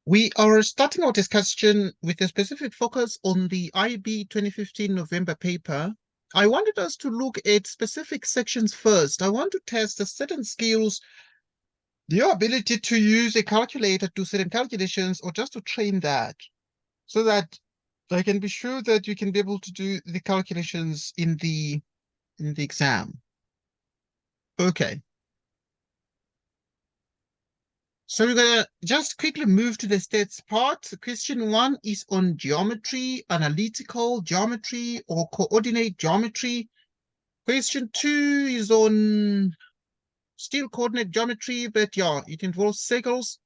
We are starting our discussion with a specific focus on the IEB 2015 November paper. I wanted us to look at specific sections first. I want to test the certain skills, your ability to use a calculator to do certain calculations or just to train that so that I can be sure that you can be able to do the calculations in the exam. Okay. So we're gonna just quickly move to the stats part. Question 1 is on geometry, analytical geometry, or coordinate geometry. Question 2 is on still coordinate geometry, but yeah, it involves circles.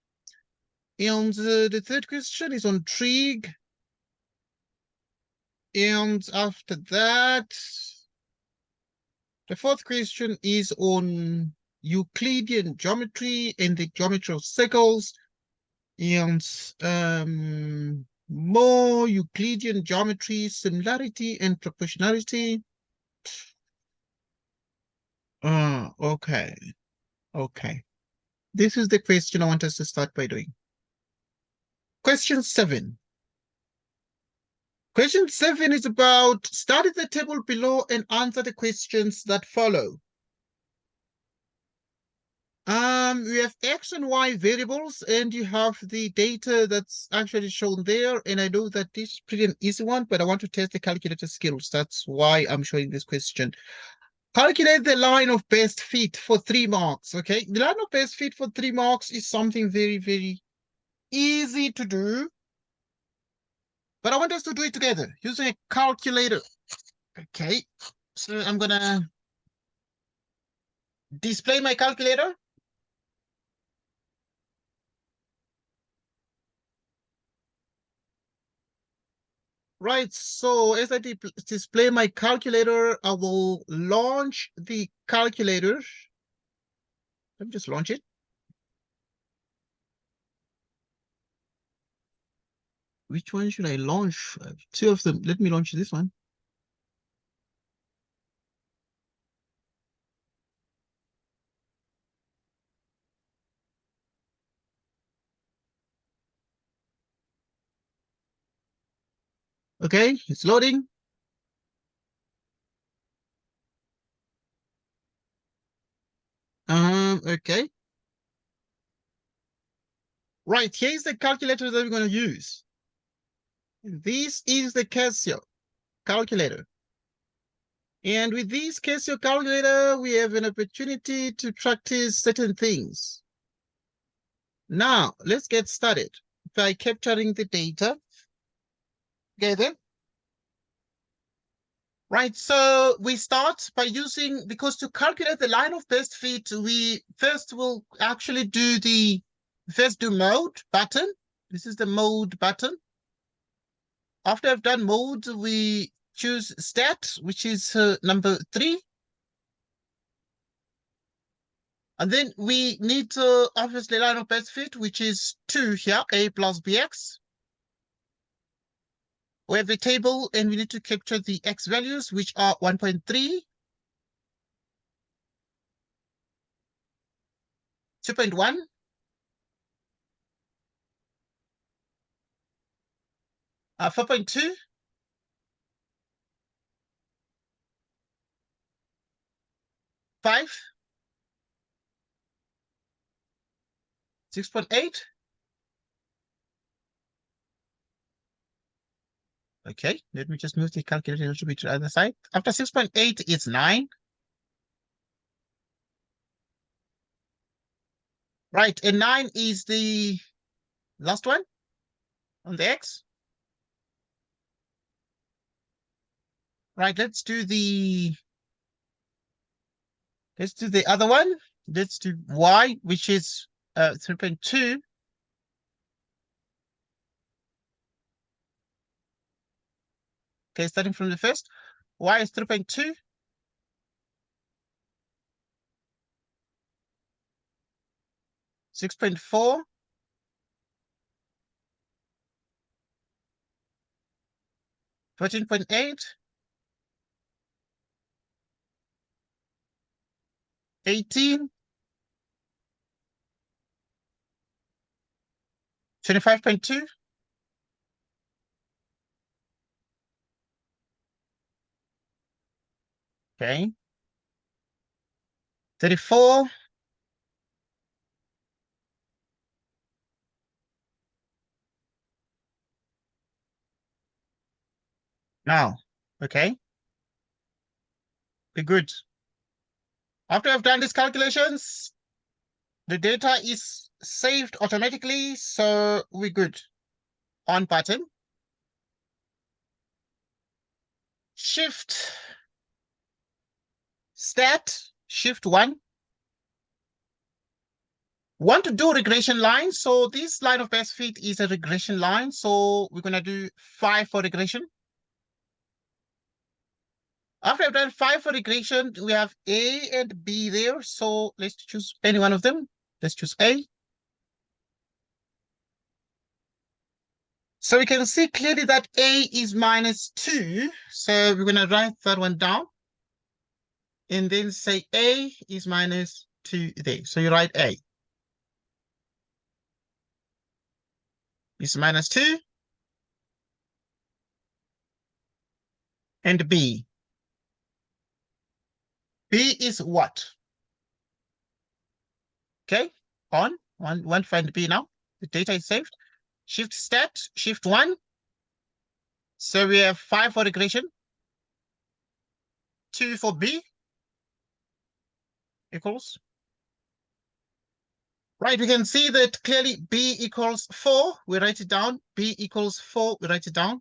And the third question is on trig. And after that, the fourth question is on Euclidean geometry and the geometry of circles. And more Euclidean geometry, similarity and proportionality. Okay. Okay. This is the question I want us to start by doing. Question 7. Question 7 is about study the table below and answer the questions that follow. We have X and Y variables, and you have the data that's actually shown there. And I know that this is pretty an easy one, but I want to test the calculator skills. That's why I'm showing this question. Calculate the line of best fit for 3 marks, okay? The line of best fit for 3 marks is something very, very easy to do. But I want us to do it together using a calculator. Okay, so I'm gonna display my calculator. Right, so as I display my calculator, I will launch the calculator. Let me just launch it. Which one should I launch? 2 of them. Let me launch this one. Okay, it's loading. Okay. Right, here's the calculator that we're going to use. This is the Casio calculator. And with this Casio calculator, we have an opportunity to practice certain things. Now, let's get started by capturing the data. Okay, then. Right, so we start by using, because to calculate the line of best fit, we first will actually do mode button. This is the mode button. After I've done mode, we choose stat, which is number 3. And then we need to obviously line of best fit, which is 2 here, a plus bx. We have the table and we need to capture the x values, which are 1.3, 2.1, 4.2, 5, 6.8. Okay, let me just move the calculator a little bit to the other side. After 6.8, it's 9. Right, and 9 is the last one on the x. Right, let's do the other one. Let's do y, which is 3.2. Okay, starting from the first. Y is 3.2. 6.4. 14.8. 18. 25.2. Okay. 34. Now, okay, be good. After I've done these calculations, the data is saved automatically, so we're good. On button. Shift stat, shift 1. Want to do regression line. So this line of best fit is a regression line. So we're going to do 5 for regression. After I've done 5 for regression, we have A and B there. So let's choose any one of them. Let's choose A. So we can see clearly that A is -2. So we're going to write that one down. And then say A is -2 there. So you write A. It's -2. And B. B is what? Okay, on. Want to find B now. The data is saved. Shift stat, shift 1. So we have 5 for regression. 2 for B equals. Right, we can see that clearly B equals 4. We write it down. B equals 4. We write it down.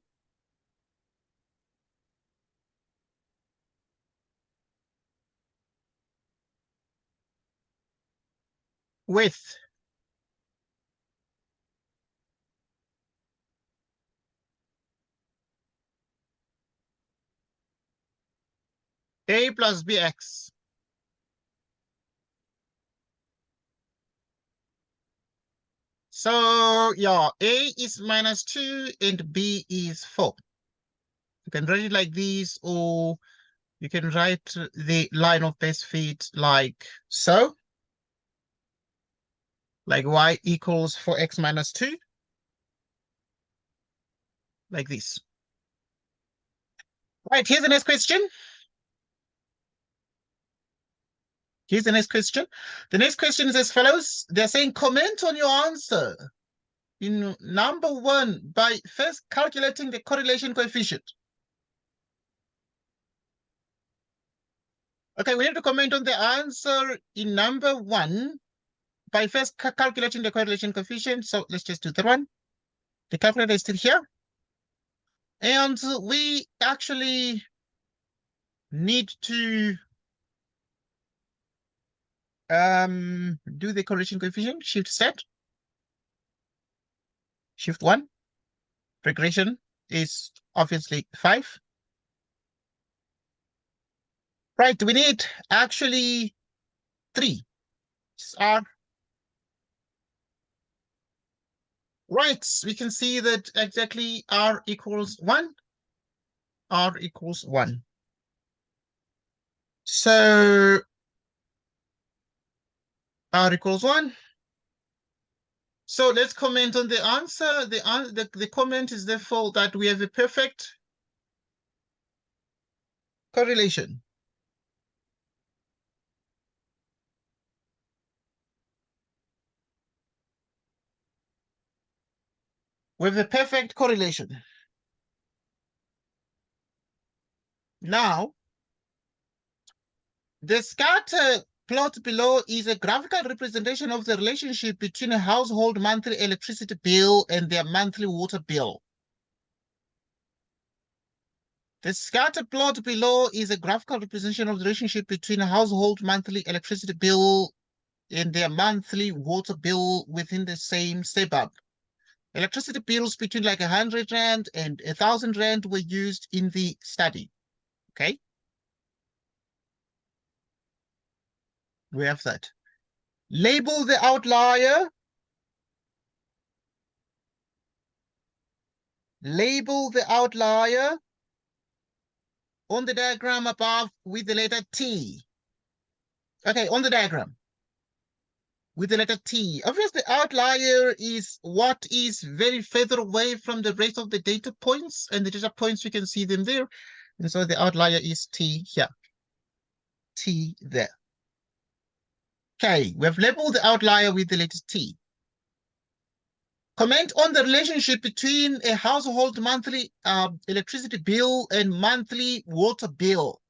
With A plus BX. So yeah, A is -2 and B is 4. You can write it like this, or you can write the line of best fit like so. Like y equals 4x minus 2. Like this. Right, here's the next question. Here's the next question. The next question is as follows. They're saying comment on your answer in number 1 by first calculating the correlation coefficient. Okay, we need to comment on the answer in number 1 by first calculating the correlation coefficient. So let's just do that one. The calculator is still here. And we actually need to do the correlation coefficient. Shift set. Shift 1. Regression is obviously 5. Right, we need actually 3. R. Right, we can see that exactly R equals 1. R equals 1. So R equals 1. So let's comment on the answer. The comment is therefore that we have a perfect correlation. We have a perfect correlation. Now, the scatter plot below is a graphical representation of the relationship between a household monthly electricity bill and their monthly water bill. The scatter plot below is a graphical representation of the relationship between a household monthly electricity bill and their monthly water bill within the same suburb. Electricity bills between like 100 Rand and 1,000 Rand were used in the study. Okay. We have that. Label the outlier. Label the outlier on the diagram above with the letter T. Okay, on the diagram with the letter T. Obviously, the outlier is what is very further away from the rest of the data points, and the data points, you can see them there. And so the outlier is T here. T there. Okay, we have labeled the outlier with the letter T. Comment on the relationship between a household monthly electricity bill and monthly water bill.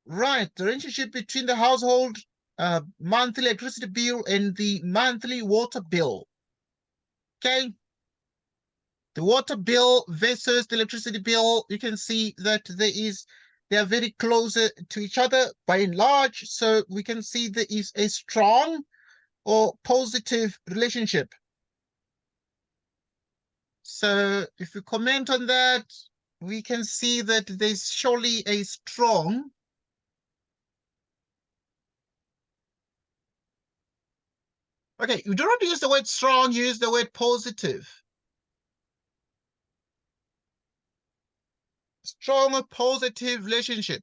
Right, the relationship between the household monthly electricity bill and the monthly water bill. Okay. The water bill versus the electricity bill, you can see that they are very close to each other by and large. So we can see there is a strong or positive relationship. So if we comment on that, we can see that there's surely a strong okay, you do not use the word strong, use the word positive. Strong or positive relationship.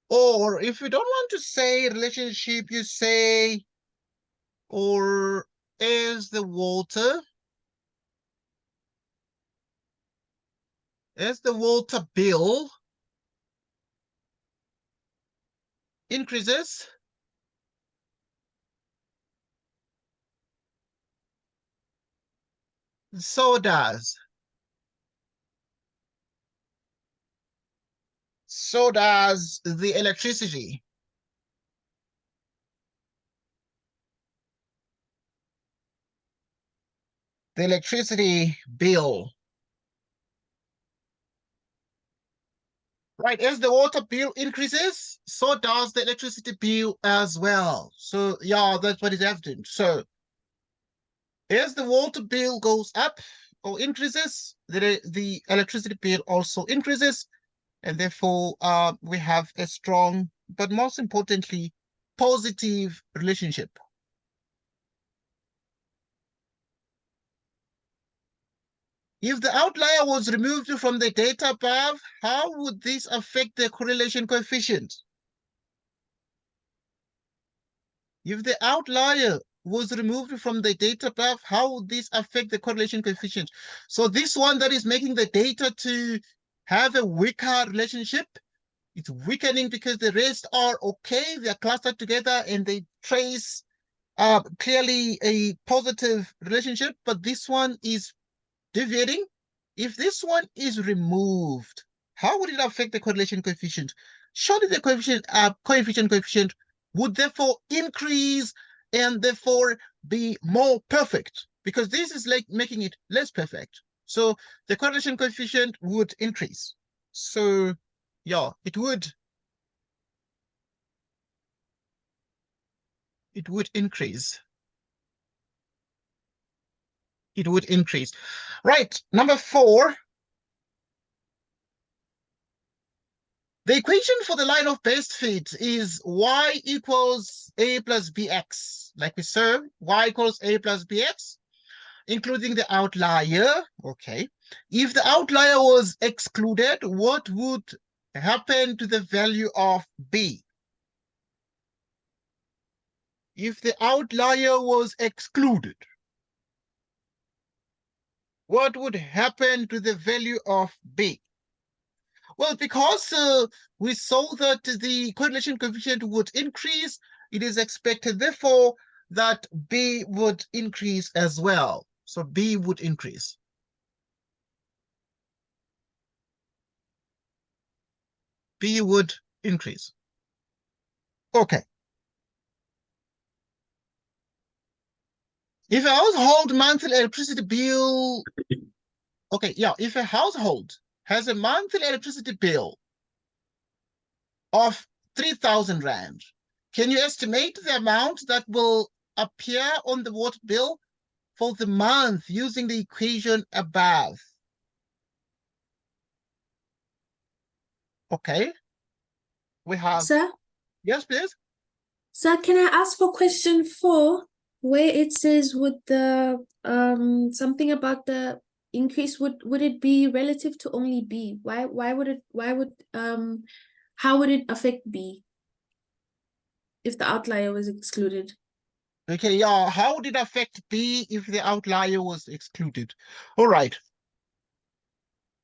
Or if you don't want to say relationship, you say, or as the water bill increases, so does the electricity. The electricity bill. Right, as the water bill increases, so does the electricity bill as well. So yeah, that's what is evident. So as the water bill goes up or increases, the electricity bill also increases, and therefore we have a strong, but most importantly, positive relationship. If the outlier was removed from the data above, how would this affect the correlation coefficient? If the outlier was removed from the data above, how would this affect the correlation coefficient? So this one that is making the data to have a weaker relationship, it's weakening because the rest are okay, they are clustered together and they trace clearly a positive relationship, but this one is deviating. If this one is removed, how would it affect the correlation coefficient? Surely the coefficient would therefore increase and therefore be more perfect, because this is like making it less perfect. So the correlation coefficient would increase. So yeah, it would increase. It would increase. Right, number 4. The equation for the line of best fit is y equals a plus bx. Like we said, y equals a plus bx, including the outlier. Okay. If the outlier was excluded, what would happen to the value of b? If the outlier was excluded, what would happen to the value of b? Well, because we saw that the correlation coefficient would increase, it is expected, therefore, that b would increase as well. So b would increase. B would increase. Okay. If a household monthly electricity bill, okay, yeah, if a household has a monthly electricity bill of 3,000 Rand, can you estimate the amount that will appear on the water bill for the month using the equation above? Okay. We have... Sir? Yes, please. Sir, can I ask for question 4, where it says with the something about the increase, would it be relative to only B? How would it affect B if the outlier was excluded? Okay, yeah, how would it affect B if the outlier was excluded? All right.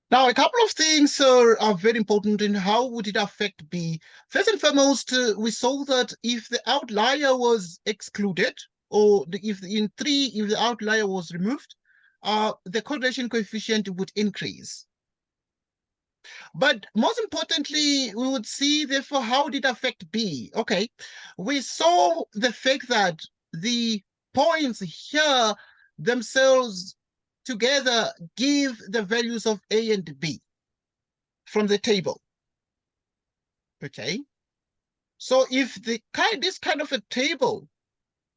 Now, a couple of things are very important in how would it affect B. First and foremost, we saw that if the outlier was excluded, or if the outlier was removed, the correlation coefficient would increase. But most importantly, we would see, therefore, how did it affect B? Okay, we saw the fact that the points here themselves together give the values of A and B from the table. Okay, so if this kind of a table,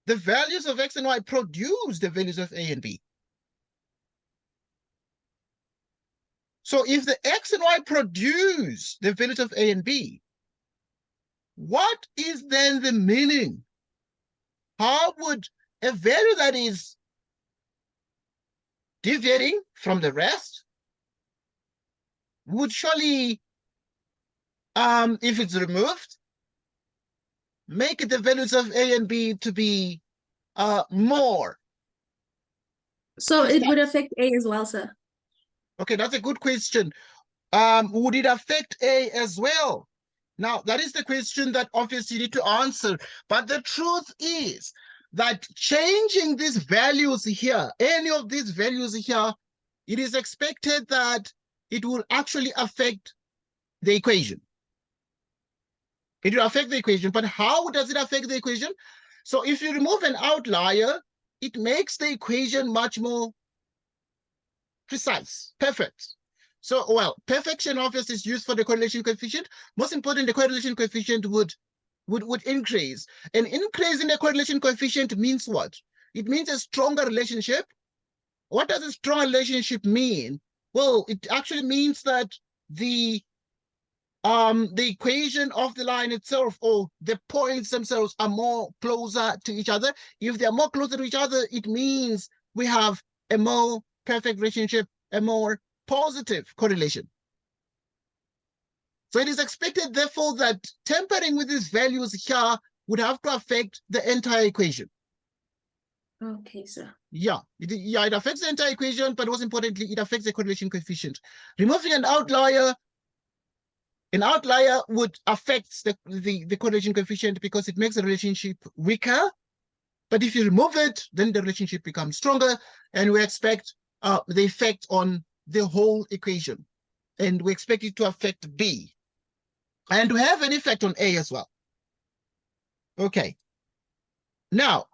the values of X and Y produce the values of A and B. So if the X and Y produce the values of A and B, what is then the meaning? How would a value that is deviating from the rest would surely, if it's removed, make the values of A and B to be more? So it would affect A as well, sir. Okay, that's a good question. Would it affect A as well? Now, that is the question that obviously you need to answer. But the truth is that changing these values here, any of these values here, it is expected that it will actually affect the equation. It will affect the equation, but how does it affect the equation? So if you remove an outlier, it makes the equation much more precise, perfect. So, well, perfection obviously is used for the correlation coefficient. Most important, the correlation coefficient would increase. An increase in the correlation coefficient means what? It means a stronger relationship. What does a strong relationship mean? Well, it actually means that the equation of the line itself, or the points themselves, are more closer to each other. If they are more closer to each other, it means we have a more perfect relationship, a more positive correlation. So it is expected, therefore, that tampering with these values here would have to affect the entire equation. Okay, sir. Yeah, it affects the entire equation, but most importantly, it affects the correlation coefficient. Removing an outlier would affect the correlation coefficient because it makes the relationship weaker. But if you remove it, then the relationship becomes stronger, and we expect the effect on the whole equation. And we expect it to affect B. And to have an effect on A as well. Okay. Now,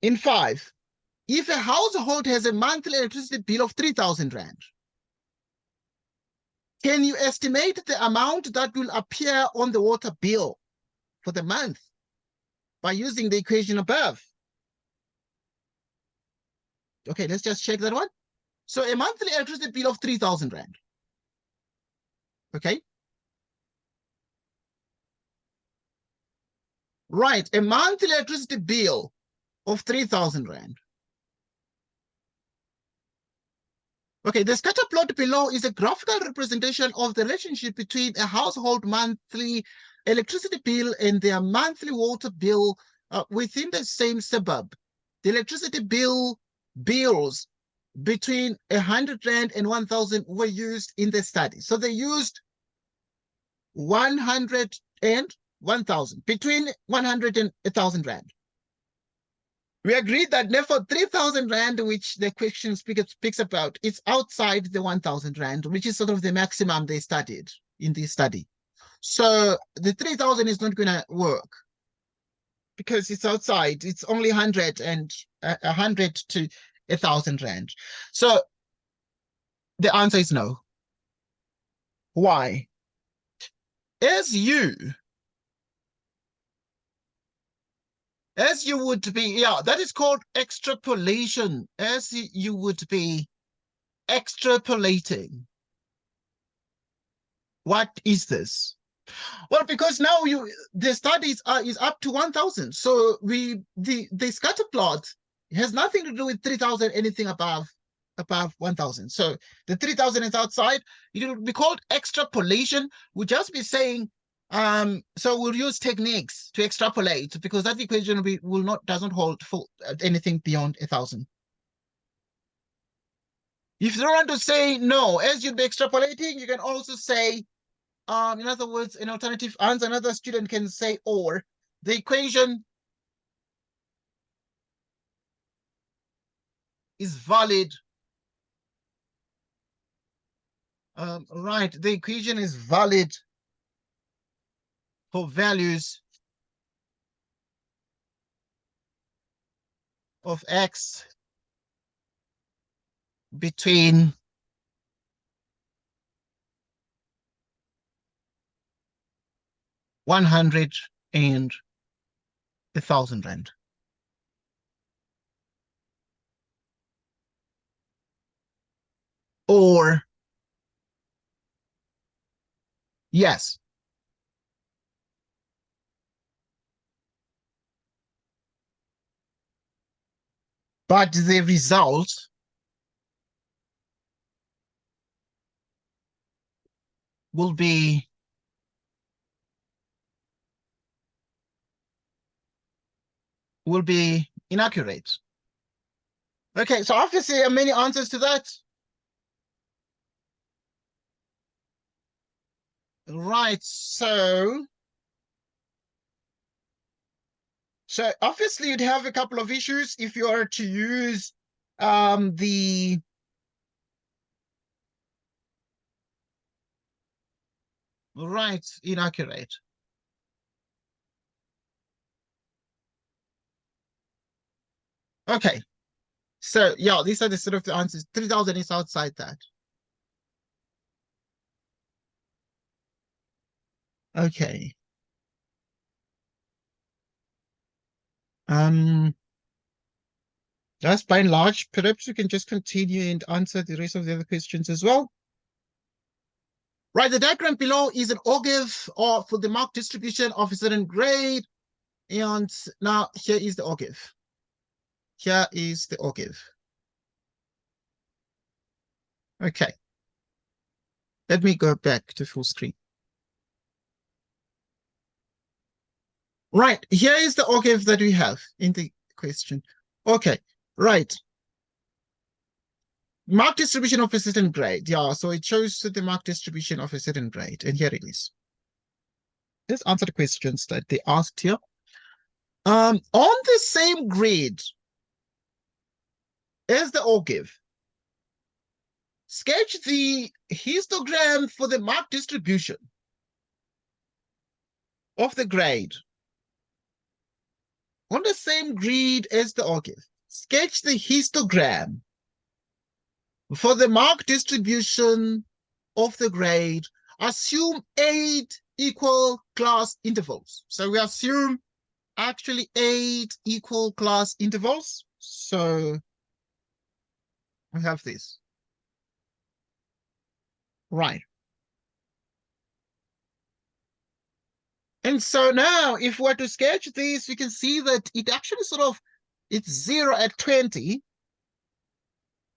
in 5, if a household has a monthly electricity bill of 3,000 Rand, can you estimate the amount that will appear on the water bill for the month by using the equation above? Okay, let's just check that one. So a monthly electricity bill of 3,000 Rand. Okay. Right, a monthly electricity bill of 3,000 Rand. Okay, the scatter plot below is a graphical representation of the relationship between a household monthly electricity bill and their monthly water bill within the same suburb. The electricity bills between 100 Rand and 1,000 were used in the study. So they used 100 and 1,000, between 100 and 1,000 Rand. We agreed that therefore 3,000 Rand, which the question speaks about, is outside the 1,000 Rand, which is sort of the maximum they studied in this study. So the 3,000 is not going to work because it's outside. It's only 100 and 100 to 1,000 Rand. So the answer is no. Why? As you would be, yeah, that is called extrapolation. As you would be extrapolating. What is this? Well, because now the studies is up to 1,000. So the scatter plot has nothing to do with 3,000, anything above above 1,000. So the 3,000 is outside. It will be called extrapolation. We'll just be saying, so we'll use techniques to extrapolate because that equation will not doesn't hold for anything beyond 1,000. If you don't want to say no, as you'll be extrapolating, you can also say, in other words, an alternative answer. Another student can say, or the equation is valid. Right, the equation is valid for values of x between 100 and 1,000 rand. Or yes, but the result will be inaccurate. Okay, so obviously there are many answers to that. Right, so obviously you'd have a couple of issues if you are to use the right inaccurate. Okay, so yeah, these are the sort of the answers. 3,000 is outside that. Okay. That's by and large. Perhaps we can just continue and answer the rest of the other questions as well. Right, the diagram below is an ogive for the mark distribution of a certain grade. And now here is the ogive. Here is the ogive. Okay. Let me go back to full screen. Right, here is the ogive that we have in the question. Okay, right. Mark distribution of a certain grade. Yeah, so it shows the mark distribution of a certain grade. And here it is. Let's answer the questions that they asked here. On the same grid as the ogive, sketch the histogram for the mark distribution of the grade. On the same grid as the ogive, sketch the histogram for the mark distribution of the grade. Assume 8 equal class intervals. So we assume actually 8 equal class intervals. So we have this. Right. And so now if we're to sketch this, we can see that it actually it's 0 at 20,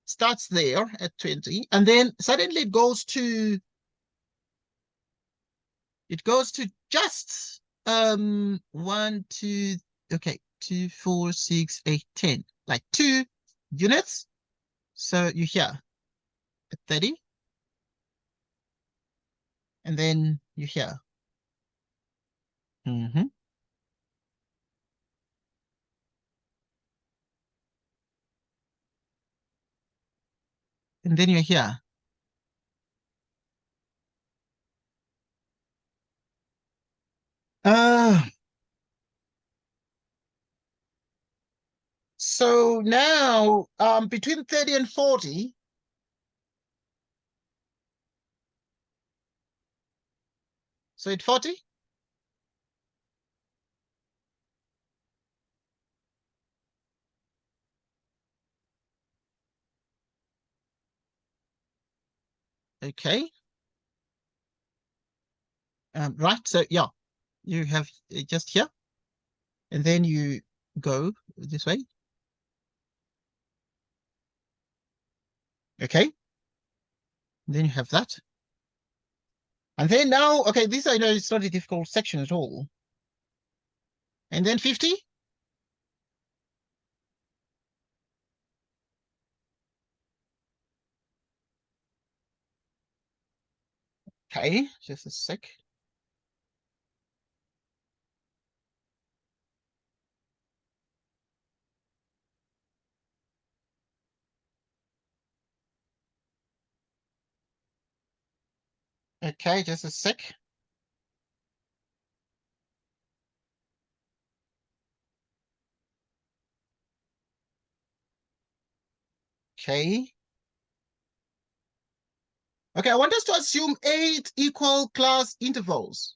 starts there at 20, and then suddenly it goes to just 1, 2, okay, 2, 4, 6, 8, 10, like 2 units. So you here at 30, and then you here. And then you're here. So now between 30 and 40, so at 40, okay. Right, so yeah, you have just here, and then you go this way. Okay. Then you have that. And then now, okay, this I know it's not a difficult section at all. And then 50. Okay, just a sec. Okay, just a sec. Okay. Okay, I want us to assume 8 equal class intervals.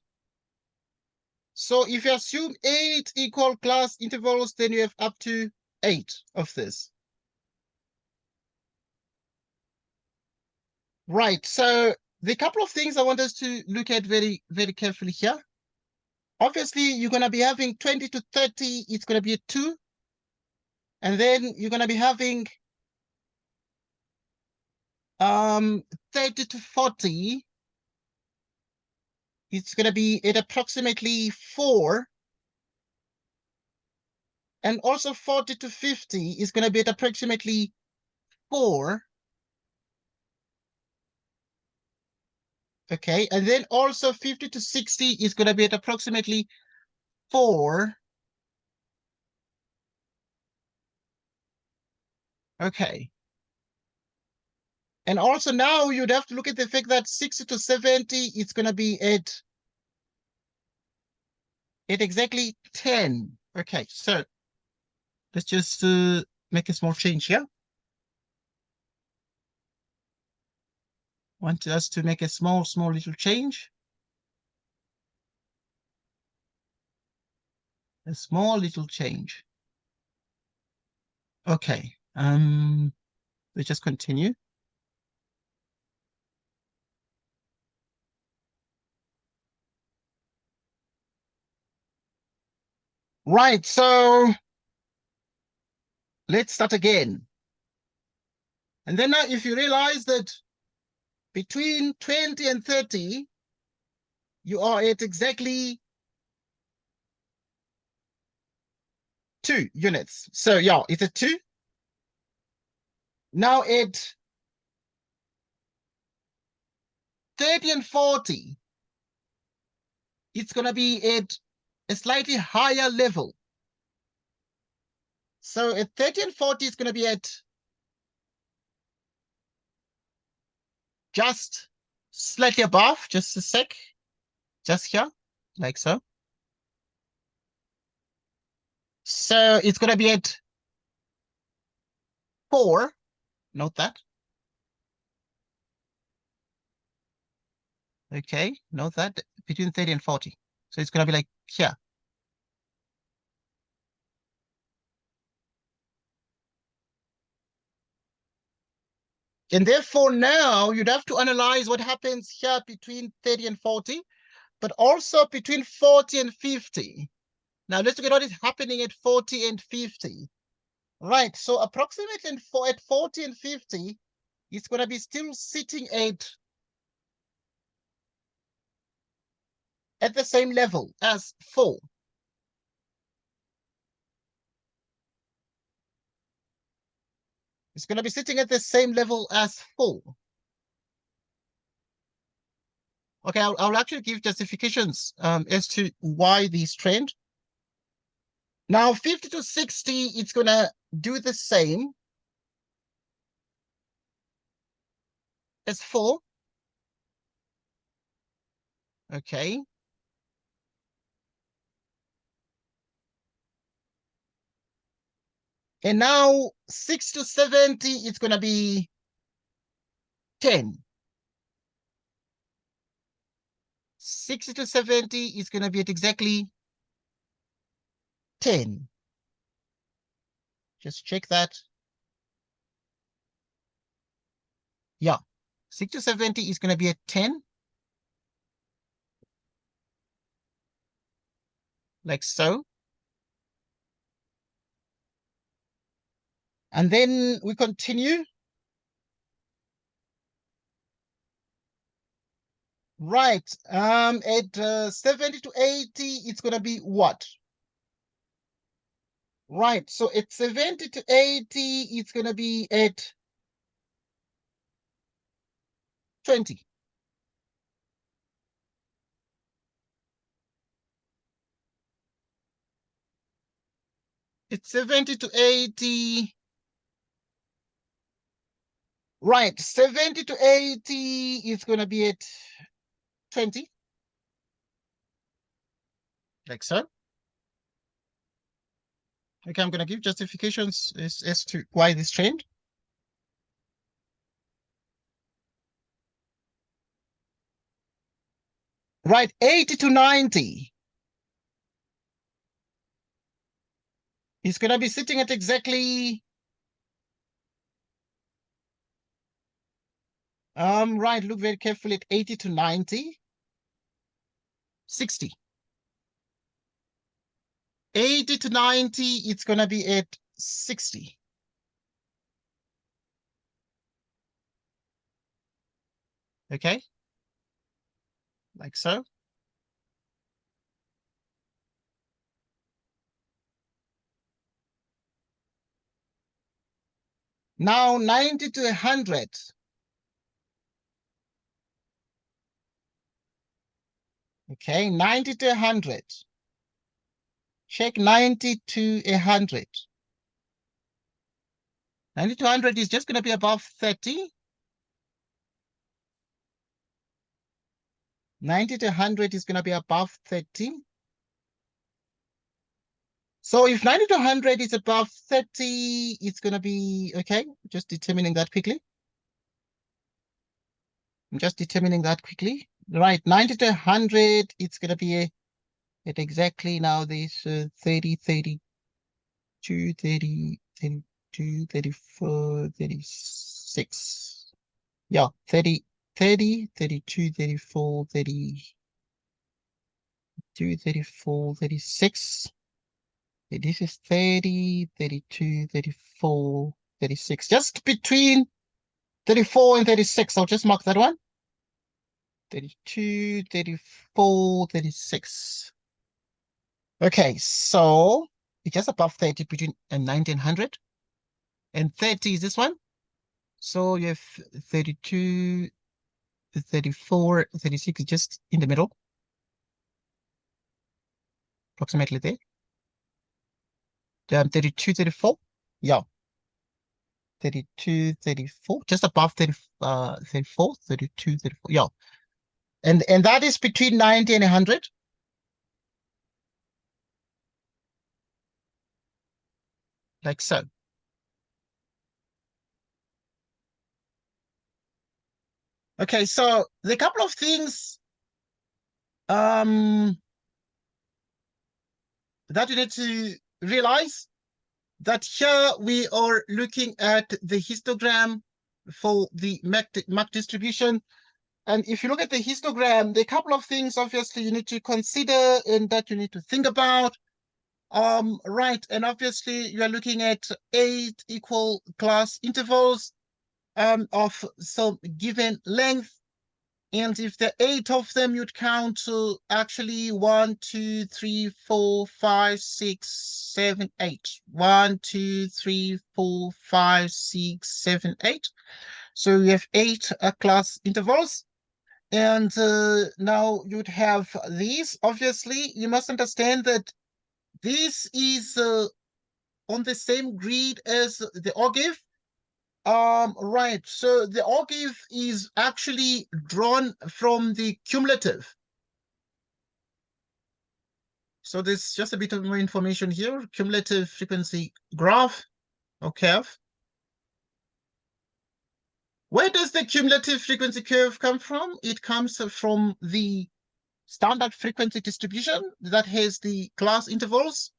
So if you assume 8 equal class intervals, then you have up to 8 of this. Right, so the couple of things I want us to look at very, very carefully here. Obviously, you're going to be having 20 to 30, it's going to be a 2. And then you're going to be having 30 to 40, it's going to be at approximately 4. And also 40 to 50 is going to be at approximately 4. Okay, and then also 50 to 60 is going to be at approximately 4. Okay. And also now you'd have to look at the fact that 60 to 70 is going to be at exactly 10. Okay, so let's just make a small change here. Want us to make a small little change. A small little change. Okay, let's just continue. Right, so let's start again. And then now if you realize that between 20 and 30, you are at exactly 2 units. So yeah, it's a 2. Now at 30 and 40, it's going to be at a slightly higher level. So at 30 and 40, it's going to be at just slightly above, just a sec, just here, like so. So it's going to be at 4, note that. Okay, note that, between 30 and 40. So it's going to be like here. And therefore now you'd have to analyze what happens here between 30 and 40, but also between 40 and 50. Now let's look at what is happening at 40 and 50. Right, so approximately at 40 and 50, it's going to be still sitting at the same level as 4. It's going to be sitting at the same level as 4. Okay, I'll actually give justifications as to why this trend. Now, 50 to 60, it's going to do the same as 4. Okay. And now 6 to 70, it's going to be 10. 60 to 70 is going to be at exactly 10. Just check that. Yeah. 6 to 70 is going to be at 10. Like so. And then we continue. Right. At 70 to 80, it's gonna be what? Right. So at 70 to 80, it's gonna be at 20. It's 70 to 80. Right. 70 to 80 is gonna be at 20. Like so. Okay, I'm gonna give justifications as to why this trend. Right, 80 to 90 is gonna be sitting at exactly right, look very carefully at 80 to 90, 60. 80 to 90, it's gonna be at 60. Okay, like so. Now 90 to 100. Okay, 90 to 100. Check 90 to 100. 90 to 100 is just gonna be above 30. 90 to 100 is gonna be above 30. So if 90 to 100 is above 30, it's going to be, okay, just determining that quickly. I'm just determining that quickly. Right, 90 to 100, it's going to be at exactly now this 30, 32, 30, 32, 34, 36. Yeah, 30, 30, 32, 34, 32, 34, 36. This is 30, 32, 34, 36. Just between 34 and 36. I'll just mark that one. 32, 34, 36. Okay, so it's just above 30 between 90 and 100. And 30 is this one. So you have 32, 34, 36 just in the middle. Approximately there. 32, 34. Yeah. 32, 34. Just above 30, 34, 32, 34. Yeah. And that is between 90 and 100. Like so. Okay, so the couple of things that you need to realize that here we are looking at the histogram for the Mach distribution. And if you look at the histogram, there are a couple of things obviously you need to consider and that you need to think about. Right, and obviously you are looking at 8 equal class intervals of some given length. And if there are 8 of them, you'd count to actually 1, 2, 3, 4, 5, 6, 7, 8. 1, 2, 3, 4, 5, 6, 7, 8. So you have 8 class intervals. And now you'd have these. Obviously, you must understand that this is on the same grid as the OGIF. Right. So the OGIF is actually drawn from the cumulative. So there's just a bit of more information here. Cumulative frequency graph or curve. Where does the cumulative frequency curve come from? It comes from the standard frequency distribution that has the class intervals.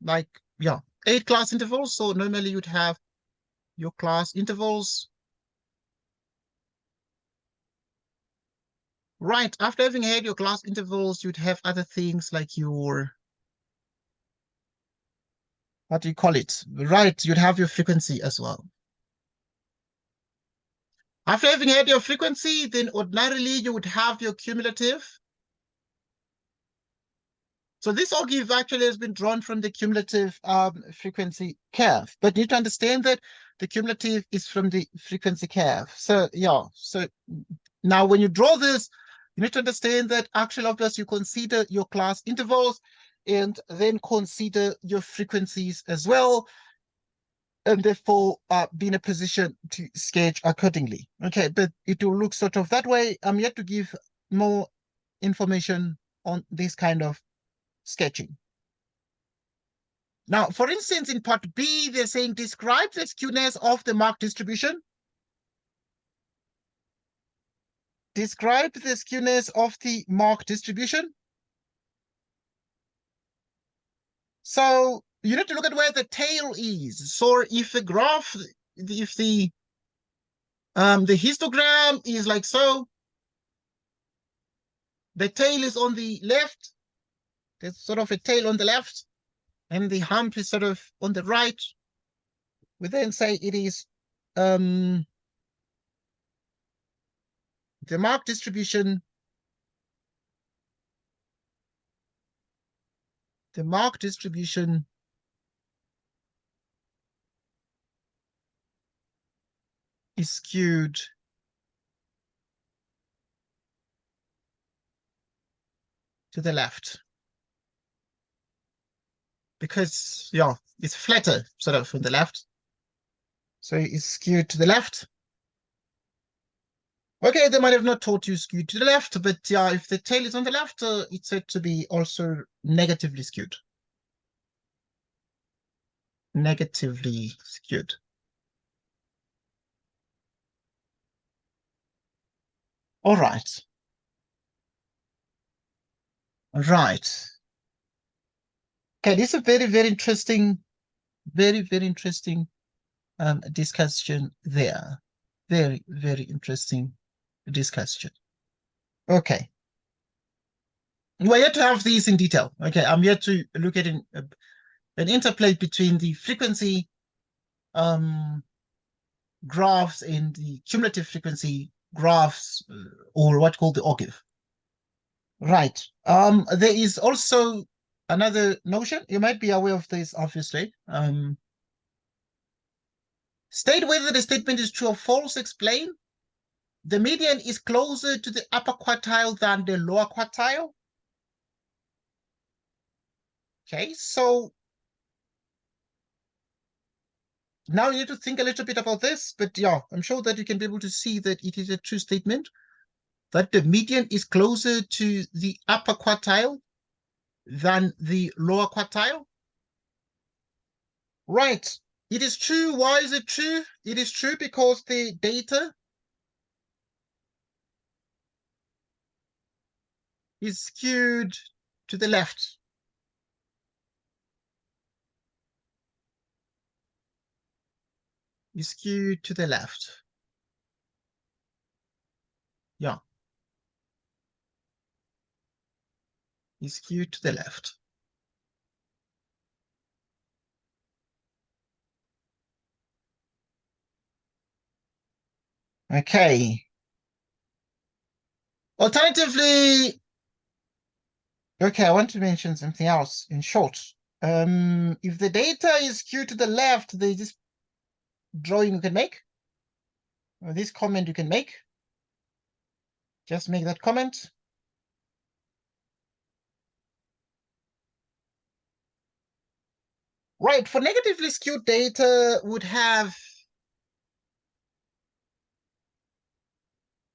Like, yeah, 8 class intervals. So normally you'd have your class intervals. Right, after having had your class intervals, you'd have other things like your, what do you call it? Right, you'd have your frequency as well. After having had your frequency, then ordinarily you would have your cumulative. So this ogive actually has been drawn from the cumulative frequency curve, but you need to understand that the cumulative is from the frequency curve. So yeah, so now when you draw this, you need to understand that actually, obviously, you consider your class intervals and then consider your frequencies as well, and therefore be in a position to sketch accordingly. Okay, but it will look sort of that way. I'm yet to give more information on this kind of sketching. Now, for instance, in part B, they're saying describe the skewness of the mark distribution. Describe the skewness of the mark distribution. So you need to look at where the tail is. So if the graph, if the histogram is like so, the tail is on the left. There's sort of a tail on the left, and the hump is sort of on the right. We then say it is the mark distribution. The mark distribution is skewed to the left because, yeah, it's flatter sort of on the left. So it's skewed to the left. Okay, they might have not taught you skewed to the left, but yeah, if the tail is on the left, it's said to be also negatively skewed. Negatively skewed. All right. Right. Okay, this is a very, very interesting, very interesting discussion there. Very, very interesting discussion. Okay. We're yet to have these in detail. Okay, I'm yet to look at an interplay between the frequency graphs and the cumulative frequency graphs, or what called the ogive. Right. There is also another notion. You might be aware of this, obviously. State whether the statement is true or false. Explain. The median is closer to the upper quartile than the lower quartile. Okay, so now you need to think a little bit about this, but yeah, I'm sure that you can be able to see that it is a true statement, that the median is closer to the upper quartile than the lower quartile. Right. It is true. Why is it true? It is true because the data is skewed to the left. Is skewed to the left. Yeah. Is skewed to the left. Okay. Alternatively, okay, I want to mention something else in short. If the data is skewed to the left, there's this drawing you can make, or this comment you can make. Just make that comment. Right, for negatively skewed data would have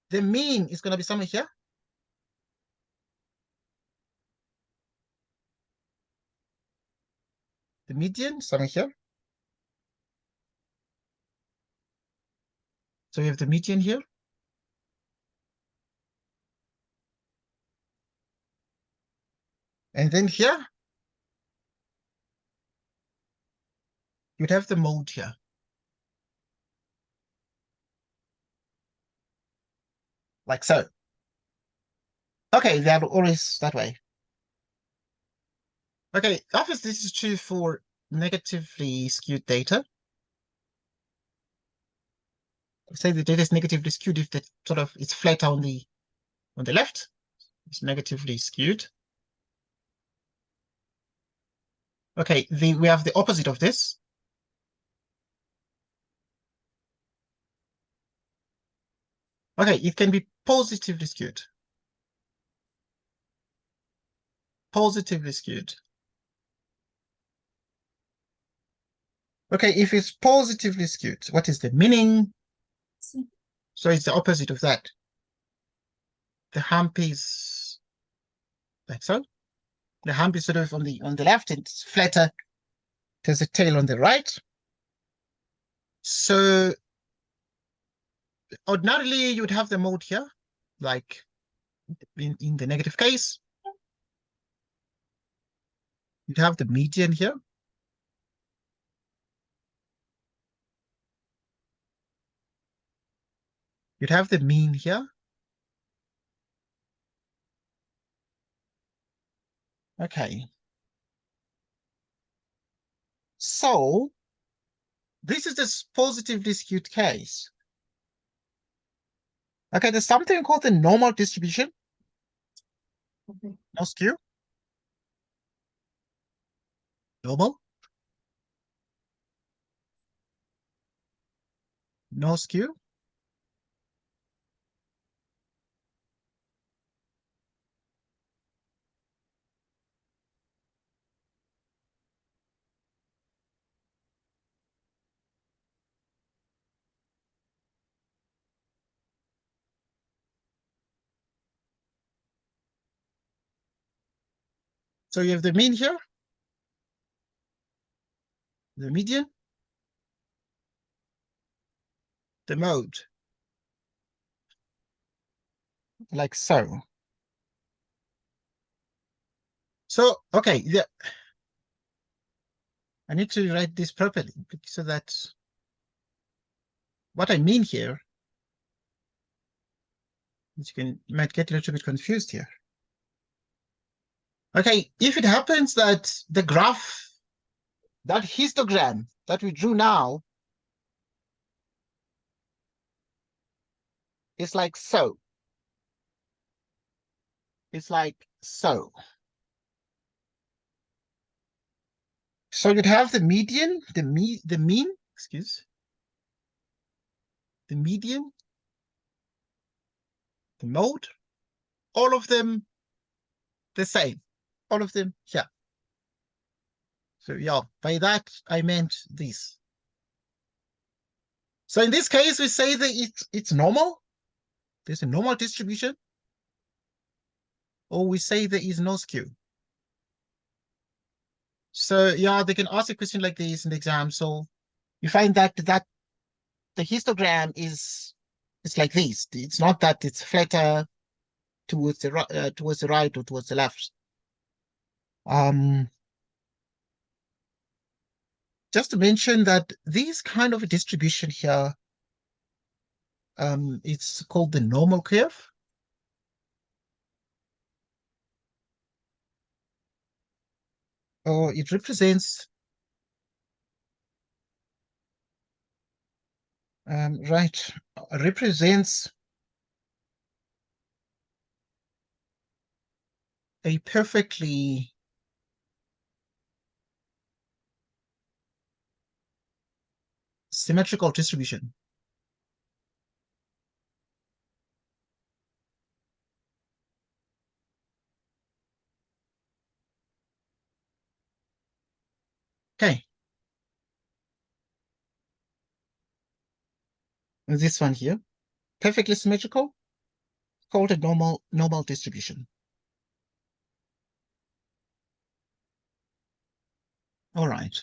the mean is going to be somewhere here. The median somewhere here. So we have the median here. And then here, you'd have the mode here. Like so. Okay, they're always that way. Okay, obviously this is true for negatively skewed data. say the data is negatively skewed if the sort of it's flatter on the left. It's negatively skewed. Okay, we have the opposite of this. Okay, it can be positively skewed. Positively skewed. Okay, if it's positively skewed, what is the meaning? So it's the opposite of that. The hump is like so. The hump is sort of on the left, and it's flatter. There's a tail on the right. So ordinarily you would have the mode here, like in the negative case. You'd have the median here. You'd have the mean here. Okay. So this is this positively skewed case. Okay, there's something called the normal distribution. Okay. No skew. Normal. No skew. So you have the mean here, the median, the mode, like so. So, okay, yeah, I need to write this properly so that what I mean here, you might get a little bit confused here. Okay, if it happens that the graph, that histogram that we drew now is like so. It's like so. So you'd have the median, the mean, excuse, the median, the mode, all of them the same, all of them here. So yeah, by that I meant this. So in this case, we say that it's normal. There's a normal distribution, or we say there is no skew. So yeah, they can ask a question like this in the exam. So you find that the histogram is it's like this. It's not that it's flatter towards the right or towards the left. Just to mention that this kind of a distribution here, it's called the normal curve. Or it represents represents a perfectly symmetrical distribution. Okay. And this one here, perfectly symmetrical, called a normal distribution. All right.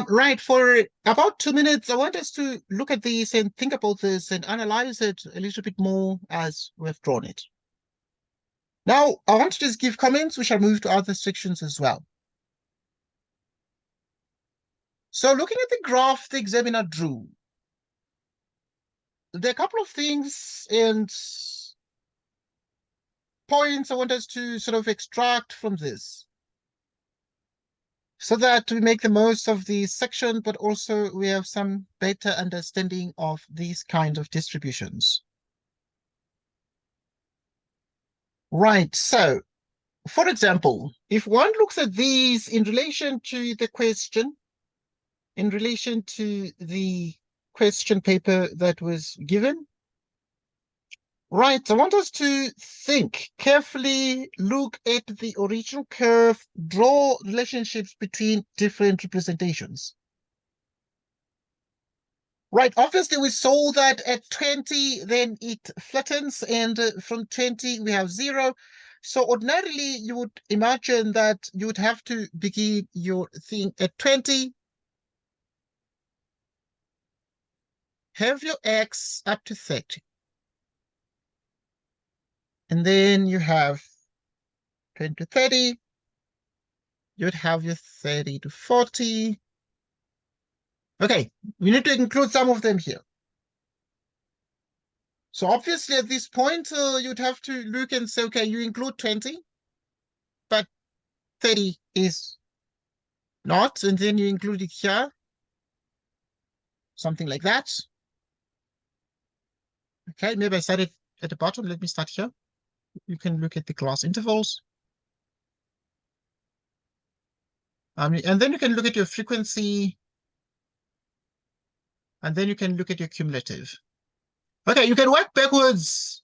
Right, for about 2 minutes, I want us to look at this and think about this and analyze it a little bit more as we've drawn it. Now, I want to just give comments. We shall move to other sections as well. So looking at the graph the examiner drew, there are a couple of things and points I want us to sort of extract from this. so that we make the most of the section, but also we have some better understanding of these kinds of distributions. Right, so for example, if one looks at these in relation to the question, in relation to the question paper that was given, right, I want us to think carefully, look at the original curve, draw relationships between different representations. Right, obviously we saw that at 20, then it flattens, and from 20 we have 0. So ordinarily you would imagine that you would have to begin your thing at 20, have your x up to 30. And then you have 20 to 30, you'd have your 30 to 40. Okay, we need to include some of them here. So obviously at this point, you'd have to look and say, okay, you include 20, but 30 is not, and then you include it here, something like that. Okay, maybe I started at the bottom. Let me start here. You can look at the class intervals. And then you can look at your frequency, and then you can look at your cumulative. Okay, you can work backwards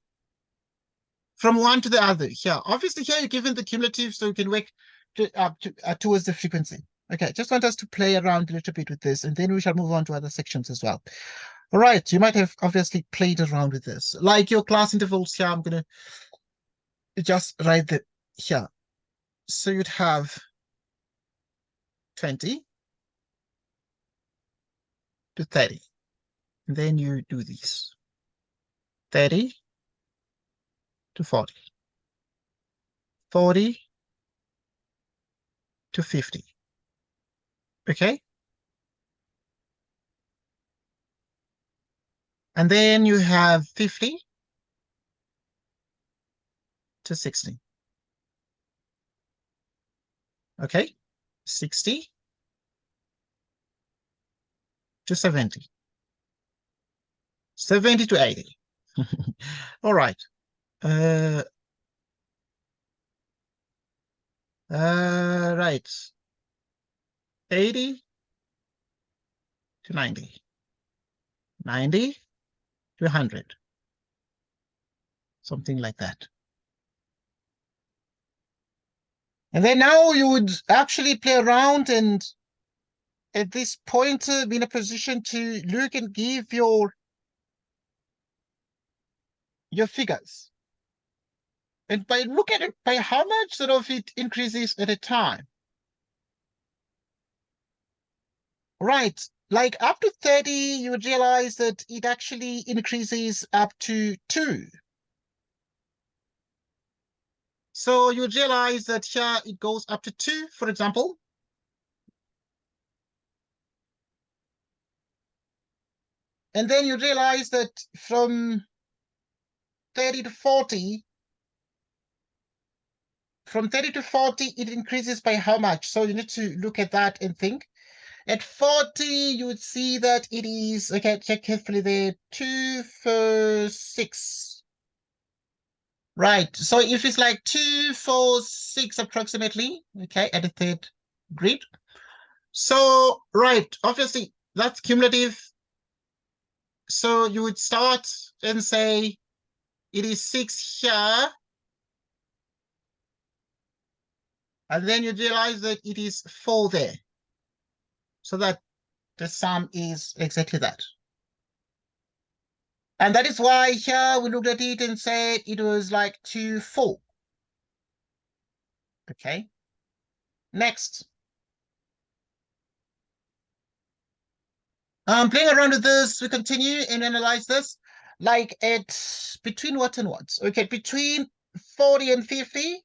from one to the other. Here, obviously here you're given the cumulative, so you can work towards the frequency. Okay, just want us to play around a little bit with this, and then we shall move on to other sections as well. All right, you might have obviously played around with this. Like your class intervals here, I'm going to just write that here. So you'd have 20 to 30. And then you do these. 30 to 40. 40 to 50. Okay? And then you have 50 to 60. Okay? 60 to 70. 70 to 80. All right. Right. 80 to 90. 90 to 100. Something like that. And then now you would actually play around and at this point be in a position to look and give your figures. And by look at it, by how much sort of it increases at a time. Right, like up to 30, you would realize that it actually increases up to 2. So you would realize that here it goes up to 2, for example. And then you realize that from 30 to 40, from 30 to 40, it increases by how much? So you need to look at that and think. At 40, you would see that it is, okay, check carefully there, 2, 4, 6. Right, so if it's like 2, 4, 6 approximately, okay, at the third grid. So, right, obviously that's cumulative. So you would start and say it is 6 here. And then you realize that it is 4 there. So that the sum is exactly that. And that is why here we looked at it and said it was like 2, 4. Okay. Next. Playing around with this, we continue and analyze this. Like at between what and what? Okay, between 40 and 50.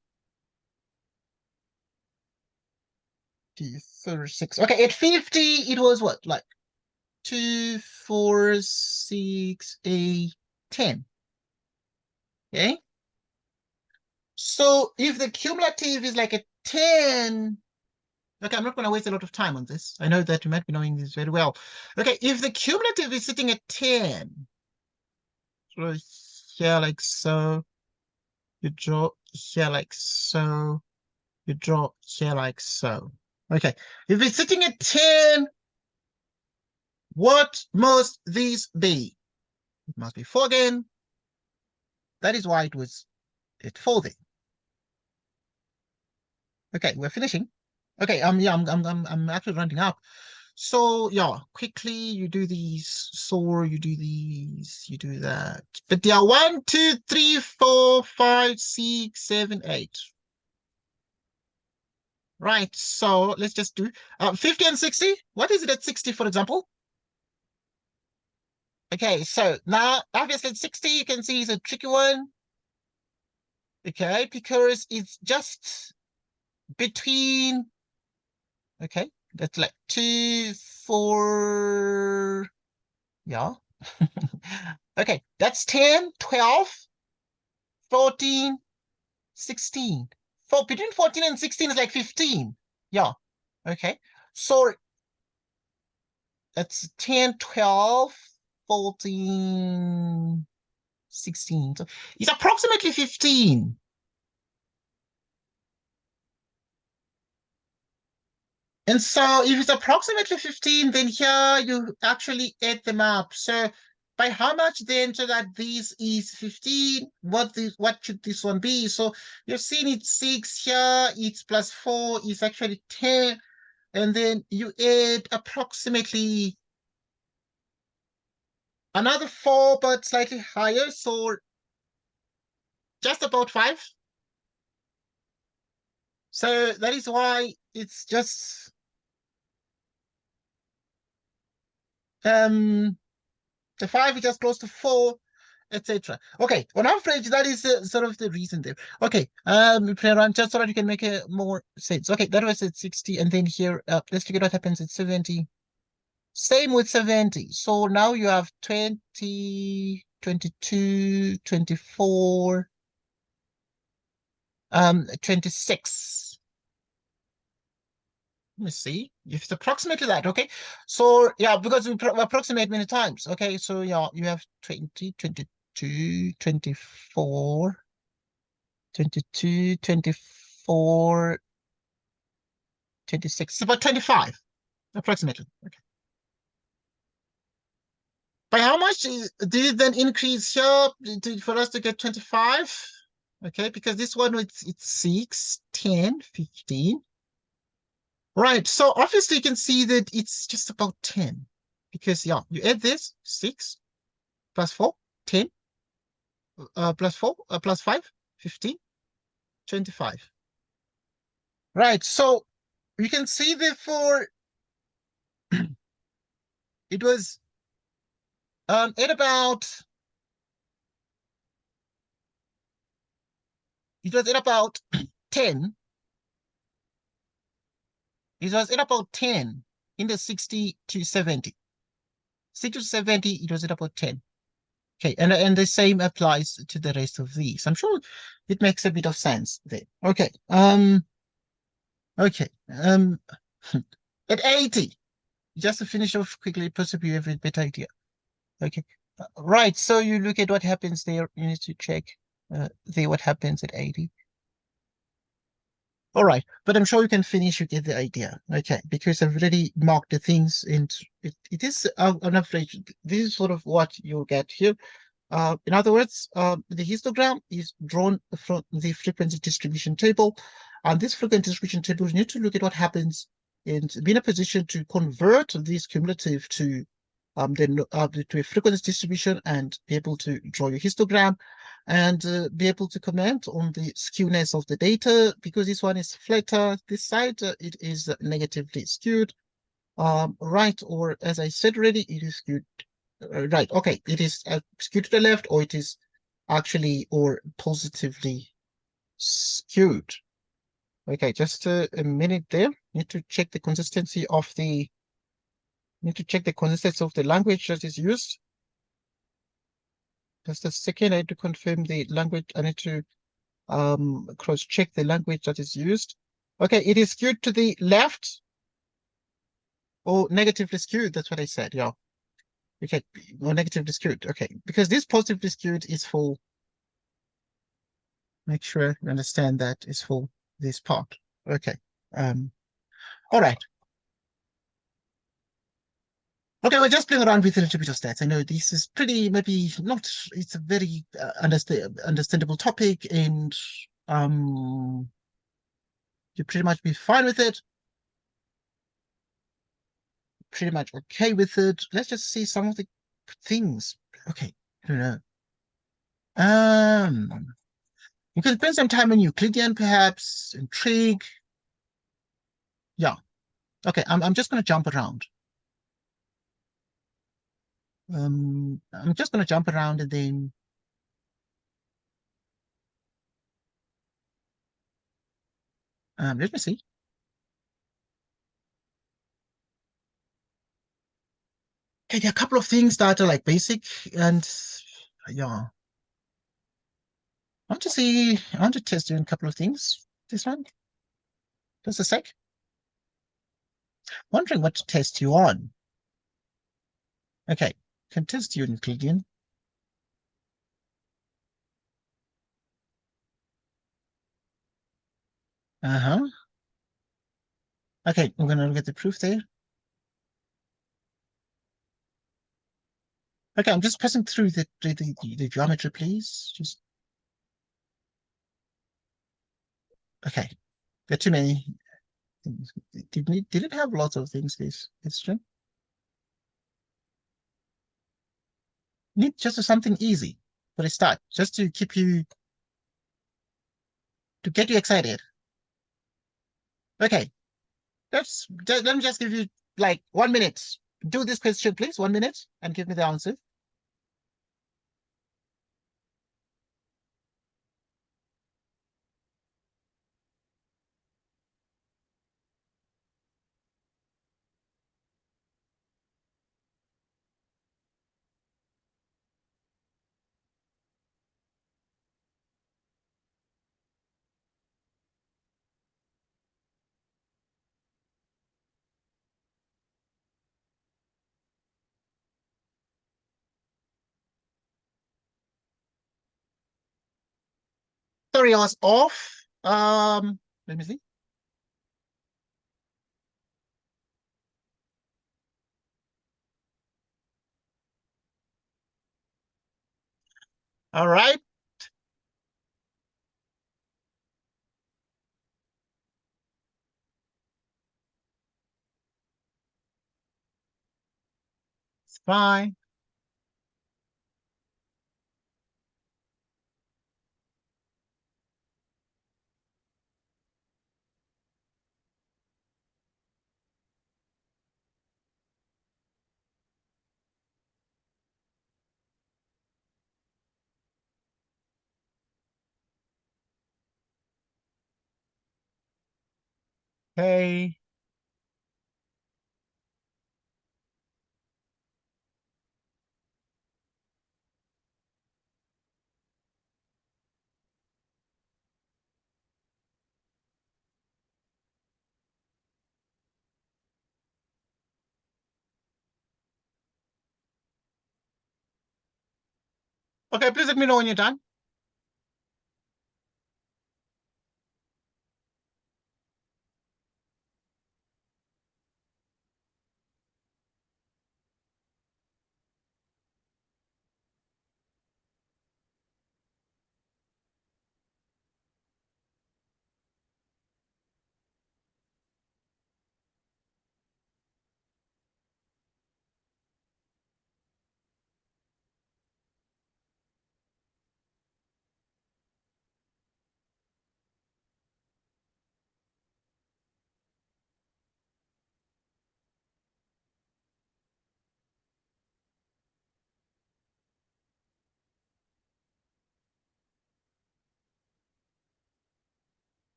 36. Okay, at 50, it was what? Like 2, 4, 6, 8, 10. Okay. So if the cumulative is like a 10, Okay, I'm not going to waste a lot of time on this. I know that you might be knowing this very well. Okay, if the cumulative is sitting at 10, draw here like so, you draw here like so, you draw here like so. Okay, if it's sitting at 10, what must these be? It must be 4 again. That is why it was at 4 then. Okay, we're finishing. Okay, yeah, I'm actually rounding up. So yeah, quickly you do these, so you do these, you do that. But yeah, 1, 2, 3, 4, 5, 6, 7, 8. Right, so let's just do 50 and 60. What is it at 60, for example? Okay, so now obviously at 60, you can see it's a tricky one. Okay, because it's just between, okay, that's like 2, 4, yeah. Okay, that's 10, 12, 14, 16. Between 14 and 16 is like 15. Yeah. Okay. So that's 10, 12, 14, 16. So it's approximately 15. And so if it's approximately 15, then here you actually add them up. So by how much then, so that this is 15, what should this one be? So you've seen it's 6 here, it's plus 4 is actually 10, and then you add approximately another 4, but slightly higher, so just about 5. So that is why it's just the 5 is just close to 4, etc. Okay, on average, that is sort of the reason there. Okay, play around just so that you can make a more sense. Okay, that was at 60, and then here, let's look at what happens at 70. Same with 70. So now you have 20, 22, 24, 26. Let me see if it's approximately that. Okay, so yeah, because we approximate many times. Okay, so yeah, you have 20, 22, 24, 22, 24, 26. It's about 25 approximately. Okay. By how much did it then increase here for us to get 25? Okay, because this one it's 6, 10, 15. Right, so obviously you can see that it's just about 10. Because yeah, you add this 6 plus 4, 10, plus 4, plus 5, 15, 25. Right, so you can see therefore it was at about it was at about 10. It was at about 10 in the 60 to 70. 60 to 70, it was at about 10. Okay, and the same applies to the rest of these. I'm sure it makes a bit of sense there. Okay. Okay. At 80, just to finish off quickly, possibly you have a better idea. Okay. Right. So you look at what happens there. You need to check there what happens at 80. All right, but I'm sure you can finish. You get the idea. Okay, because I've already marked the things, and it is on average. This is sort of what you'll get here. In other words, the histogram is drawn from the frequency distribution table. And this frequency distribution table, you need to look at what happens and be in a position to convert this cumulative to to a frequency distribution and be able to draw your histogram and be able to comment on the skewness of the data. Because this one is flatter, this side it is negatively skewed. Right, or as I said already, it is skewed right. Okay, it is skewed to the left, or it is actually or positively skewed. Okay, just a minute there. Need to check the consistency of the language that is used. Just a second. I need to confirm the language. I need to cross check the language that is used. Okay, it is skewed to the left or negatively skewed. That's what I said. Yeah. Okay, or negatively skewed. Okay, because this positively skewed is for, make sure you understand that is for this part. Okay. Um, all right. Okay, we're just playing around with a little bit of stats. I know this is pretty, maybe not, it's a very understandable topic, and um, you pretty much be fine with it, pretty much okay with it. Let's just see some of the things. Okay, I don't know. You can spend some time on Euclidean, perhaps, intrigue. Yeah. Okay, I'm just gonna jump around. I'm just gonna jump around and then let me see. Okay, there are a couple of things that are like basic and yeah. I want to test you in a couple of things. This one, just a sec. Wondering what to test you on. Okay, can test you in Euclidean. Uh-huh. Okay, we're gonna look at the proof there. Okay, I'm just pressing through the geometry, please. Just okay. There are too many things. Did it have lots of things this string? Need just something easy for a start, just to keep you to get you excited. Okay, let me just give you like 1 minute. Do this question, please. 1 minute, and give me the answer. Sorry, I was off. Let me see. All right, it's fine. Hey, okay, please let me know when you're done.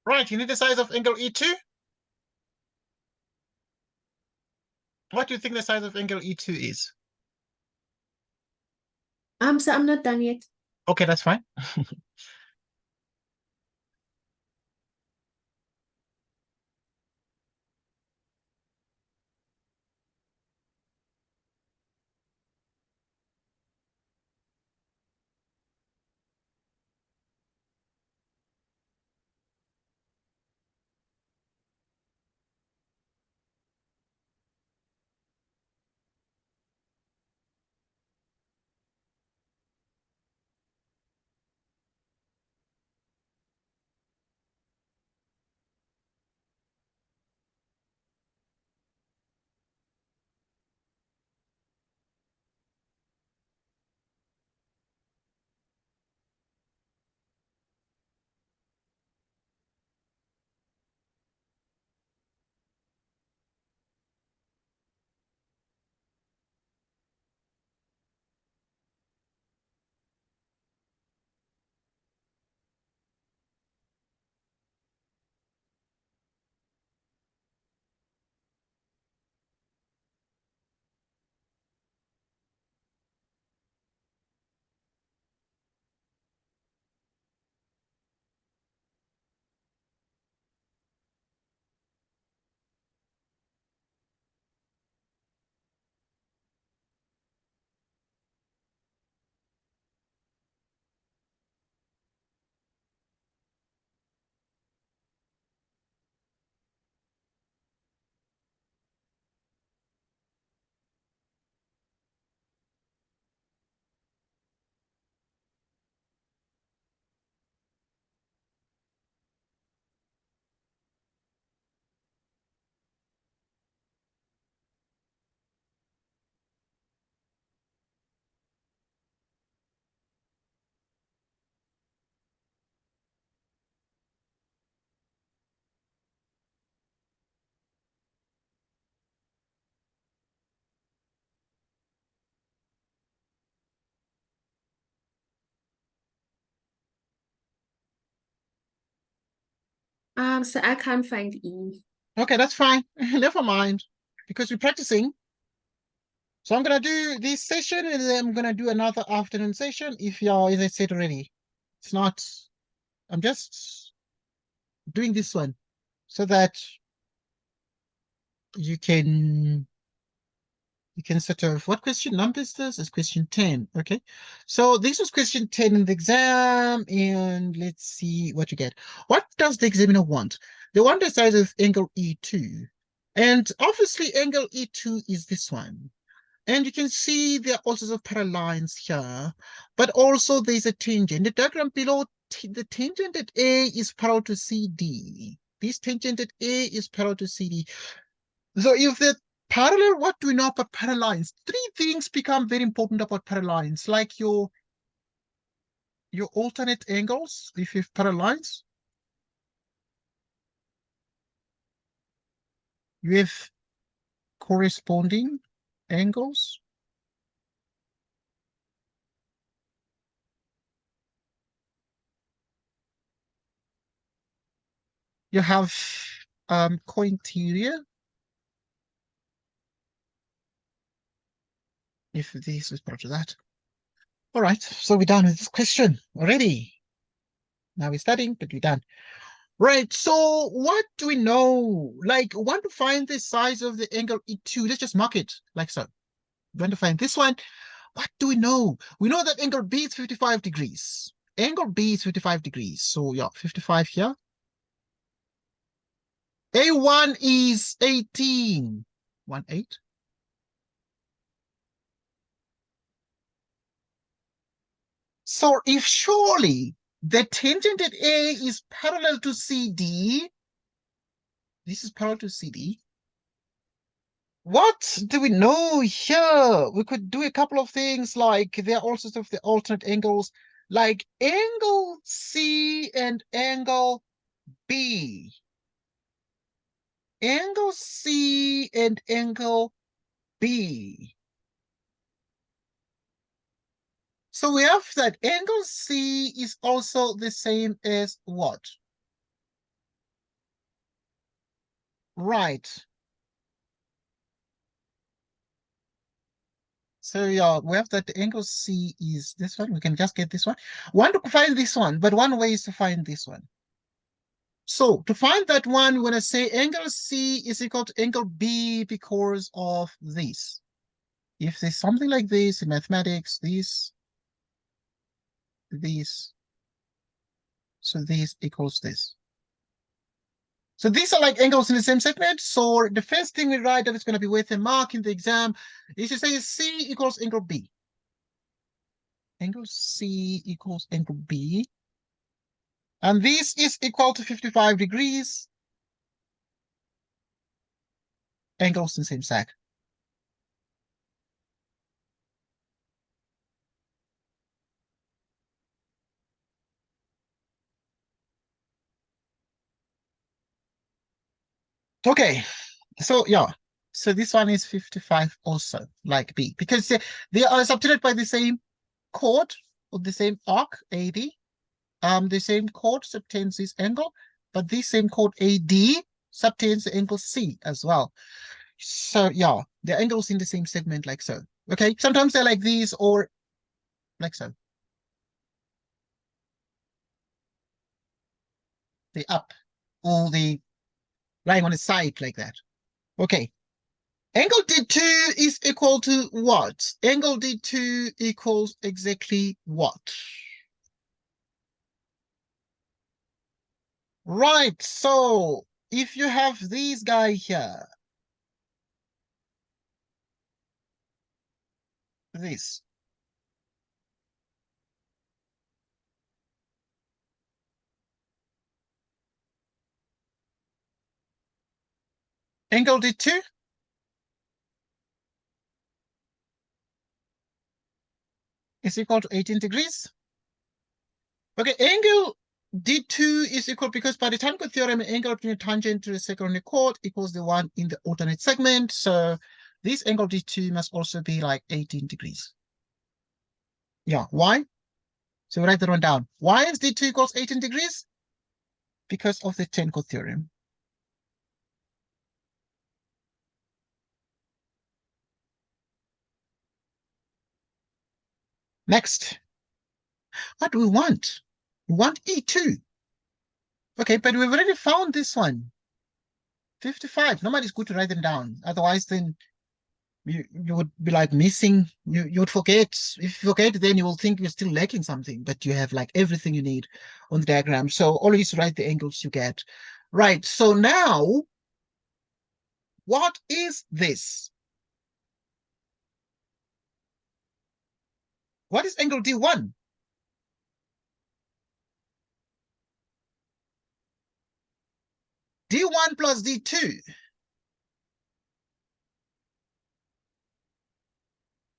Right, you need the size of angle E2. What do you think the size of angle E2 is? So I'm not done yet. Okay, that's fine. So I can't find E. Okay, that's fine. Never mind. Because we're practicing. So I'm gonna do this session and then I'm gonna do another afternoon session if you're, as I said already. It's not, I'm just doing this one so that you can sort of, what question number is this? It's question 10. Okay. So this was question 10 in the exam, and let's see what you get. What does the examiner want? They want the size of angle E2. And obviously angle E2 is this one. And you can see there are all sorts of parallel lines here, but also there's a tangent. The diagram below, the tangent at A is parallel to CD. This tangent at A is parallel to CD. So if the parallel, what do we know about parallel lines? Three things become very important about parallel lines, like your alternate angles, if you have parallel lines. You have corresponding angles. You have cointerior, if this is part of that. All right, so we're done with this question already. Now we're studying, but we're done. Right, so what do we know? Like, want to find the size of the angle E2. Let's just mark it like so. Want to find this one. What do we know? We know that angle B is 55 degrees. Angle B is 55 degrees. So yeah, 55 here. A1 is 18. 1, 8. So if surely the tangent at A is parallel to CD, this is parallel to CD. What do we know here? We could do a couple of things, like there are all sorts of the alternate angles, like angle C and angle B. Angle C and angle B. So we have that angle C is also the same as what? Right. So yeah, we have that the angle C is this one. We can just get this one. Want to find this one, but one way is to find this one. So to find that one, we're going to say angle C is equal to angle B because of this. If there's something like this in mathematics, this, so this equals this. So these are like angles in the same segment. So the first thing we write that is going to be with a mark in the exam is to say C equals angle B. Angle C equals angle B. And this is equal to 55 degrees. Angles in the same side. Okay, so yeah. So this one is 55 also, like B, because they are subtended by the same chord or the same arc, AD. The same chord subtends this angle, but this same chord AD subtends the angle C as well. So yeah, the angles in the same segment like so. Okay, sometimes they're like these or like so. The up or the lying on its side like that. Okay. Angle D2 is equal to what? Angle D2 equals exactly what? Right, so if you have this guy here, this, angle D2 is equal to 18 degrees. Okay, angle D2 is equal because by the tangent theorem, angle between a tangent to a circle and a chord equals the one in the alternate segment. So this angle D2 must also be like 18 degrees. Yeah, why? So we write that one down. Why is D2 equals 18 degrees? Because of the tangent theorem. Next, what do we want? We want E2. Okay, but we've already found this one. 55. Nobody's good to write them down. Otherwise, then you would be like missing, you would forget. If you forget, then you will think you're still lacking something, but you have like everything you need on the diagram. So always write the angles you get. Right, so now, what is this? What is angle D1? D1 plus D2.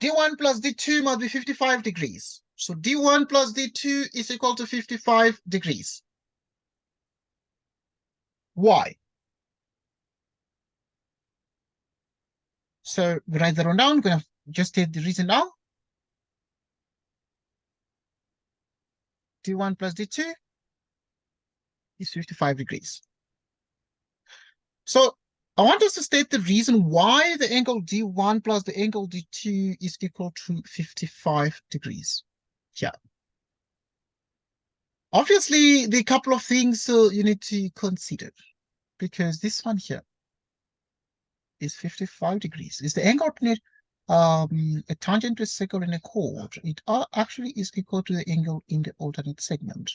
D1 plus D2 must be 55 degrees. So D1 plus D2 is equal to 55 degrees. Why? So we write that one down. We're going to just state the reason now. D1 plus D2 is 55 degrees. So I want us to state the reason why the angle D1 plus the angle D2 is equal to 55 degrees. Yeah. Obviously, the couple of things you need to consider, because this one here is 55 degrees. Is the angle between a tangent to a circle and a chord? It actually is equal to the angle in the alternate segment.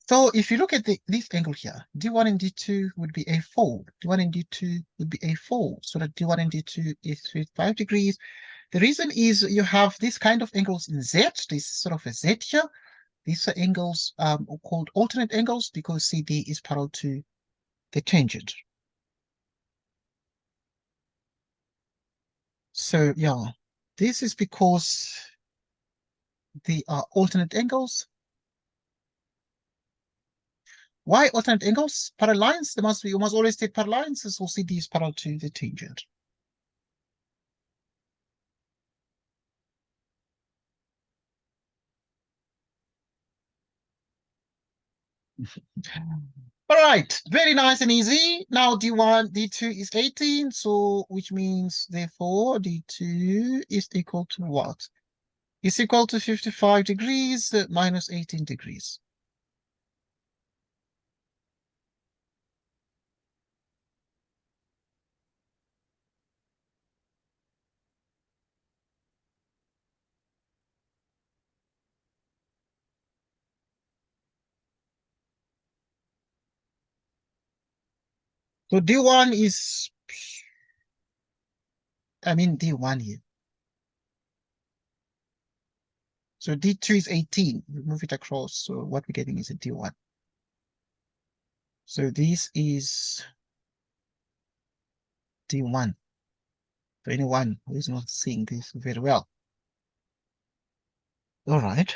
So if you look at this angle here, D1 and D2 would be A4. D1 and D2 would be A4. So that D1 and D2 is 55 degrees. The reason is you have this kind of angles in Z, this sort of a Z here. These are angles called alternate angles because CD is parallel to the tangent. So yeah, this is because they are alternate angles. Why alternate angles? Parallel lines, you must always take parallel lines, so CD is parallel to the tangent. All right, very nice and easy. Now D1, D2 is 18, so which means therefore D2 is equal to what? It's equal to 55 degrees minus 18 degrees. So D1 is, D1 here. So D2 is 18. We move it across. So what we're getting is a D1. So this is D1 for anyone who is not seeing this very well. All right.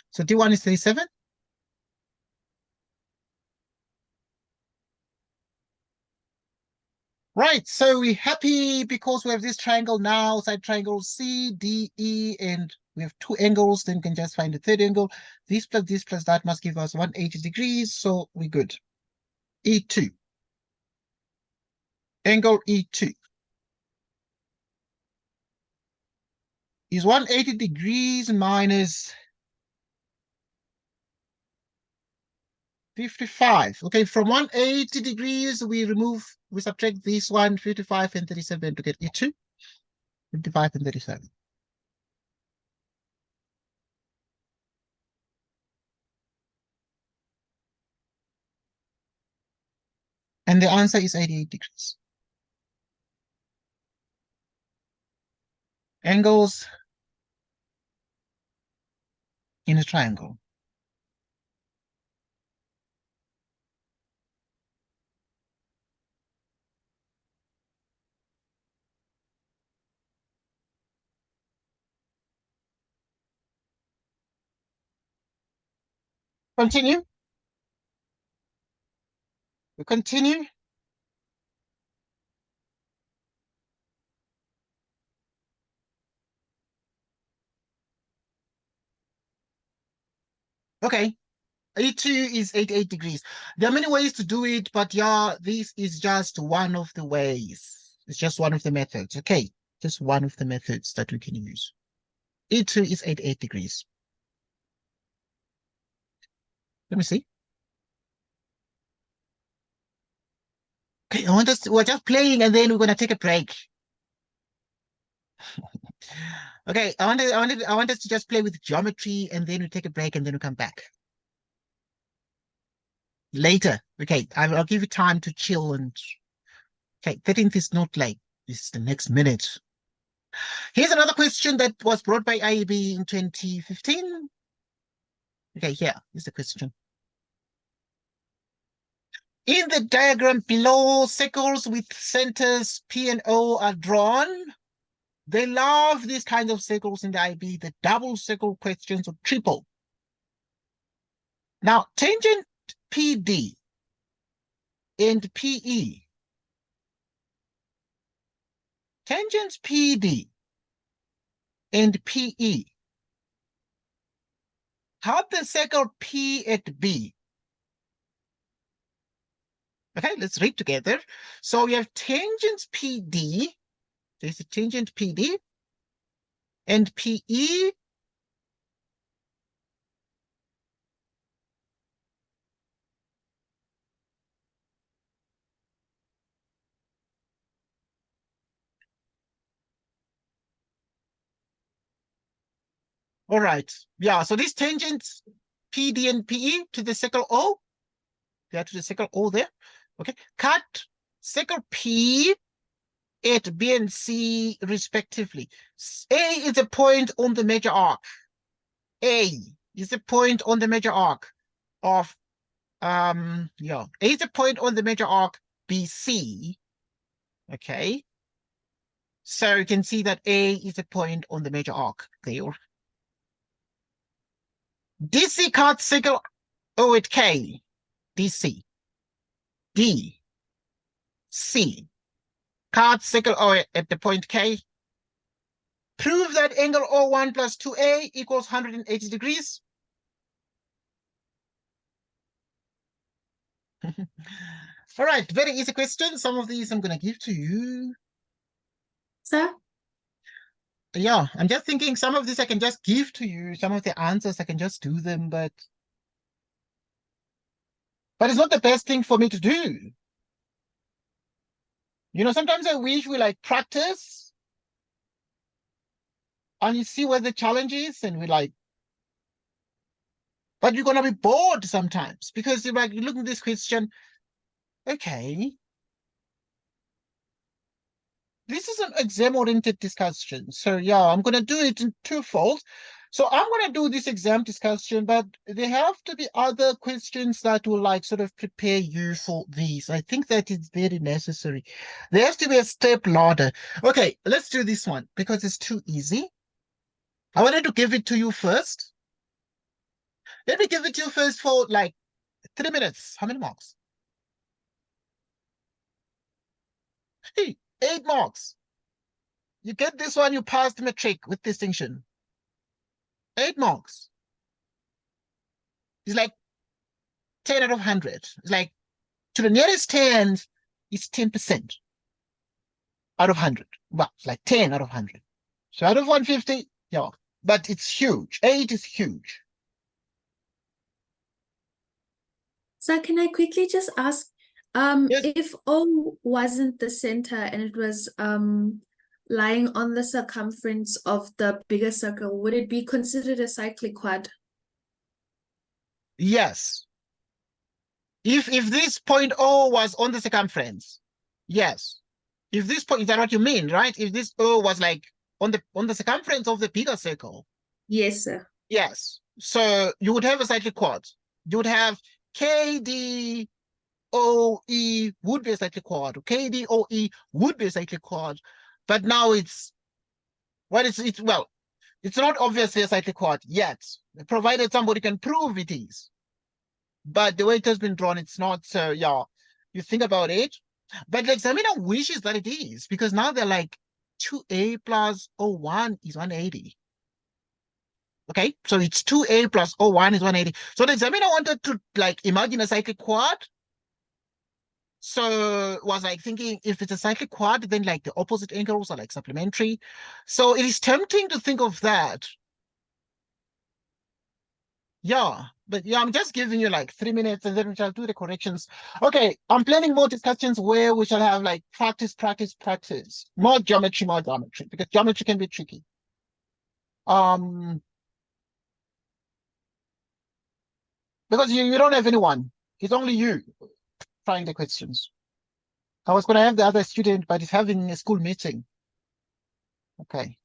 So D1 is 37. Right, so we're happy because we have this triangle now, side triangle CDE, and we have two angles, then we can just find the third angle. This plus that must give us 180 degrees, so we're good. E2. Angle E2 is 180 degrees minus 55. Okay, from 180 degrees, we subtract this one, 55 and 37 to get E2. 55 and 37. And the answer is 88 degrees. Angles in a triangle. Continue. We continue. Okay. E2 is 88 degrees. There are many ways to do it, but yeah, this is just one of the ways. It's just one of the methods. Okay. Just one of the methods that we can use. E2 is 88 degrees. Let me see. Okay, we're just playing and then we're gonna take a break. Okay, I want us to just play with geometry and then we take a break and then we come back. Later. Okay, I'll give you time to chill and okay, 13th is not late. This is the next minute. Here's another question that was brought by IEB in 2015. Okay, here is the question. In the diagram below, circles with centers P and O are drawn. They love these kinds of circles in the IB, the double circle questions or triple. Now, tangent PD and PE. Tangents PD and PE. Have the circle P at B. Okay, let's read together. So we have tangents PD. There's a tangent PD and PE. All right. Yeah, so these tangents PD and PE to the circle O. They are to the circle O there. Okay. Cut circle P at B and C respectively. A is a point on the major arc. A is a point on the major arc of A is a point on the major arc BC. Okay. So you can see that A is a point on the major arc there. DC cut circle O at K. DC. D. C. Cut circle O at the point K. Prove that angle O1 plus 2A equals 180 degrees. All right, very easy question. Some of these I'm gonna give to you. Sir? Yeah, I'm just thinking some of these I can just give to you. Some of the answers I can just do them, but it's not the best thing for me to do. Sometimes I wish we like practice and you see where the challenge is, and we like, but you're gonna be bored sometimes because you're like, you look at this question, okay, this is an exam-oriented discussion. So yeah, I'm gonna do it in twofold. So I'm gonna do this exam discussion, but there have to be other questions that will like sort of prepare you for these. I think that is very necessary. There has to be a step ladder. Okay, let's do this one because it's too easy. I wanted to give it to you first. Let me give it to you first for like 3 minutes. How many marks? Hey, 8 marks. You get this one, you passed matric with distinction. 8 marks. It's like 10 out of 100. It's like to the nearest 10 is 10% out of 100. Well, it's like 10 out of 100. So out of 150, yeah. But it's huge. 8 is huge. Sir, can I quickly just ask, Yes. if O wasn't the center and it was lying on the circumference of the bigger circle, would it be considered a cyclic quad? Yes. If this point O was on the circumference, yes. If this point, is that what you mean, right? If this O was like on the circumference of the bigger circle, Yes, sir. yes. So you would have a cyclic quad. You would have KDOE would be a cyclic quad. KDOE would be a cyclic quad. But now it's not obviously a cyclic quad yet, provided somebody can prove it is. But the way it has been drawn, it's not. So yeah, you think about it. But the examiner wishes that it is, because now they're like 2a plus O1 is 180. Okay, so it's 2a plus O1 is 180. So the examiner wanted to like imagine a cyclic quad. So was like thinking if it's a cyclic quad, then like the opposite angles are like supplementary. So it is tempting to think of that. Yeah, but yeah, I'm just giving you like 3 minutes and then we shall do the corrections. Okay, I'm planning more discussions where we shall have like practice, practice, practice. More geometry, because geometry can be tricky. Um, because you don't have anyone. It's only you trying the questions. I was gonna have the other student, but he's having a school meeting. Okay.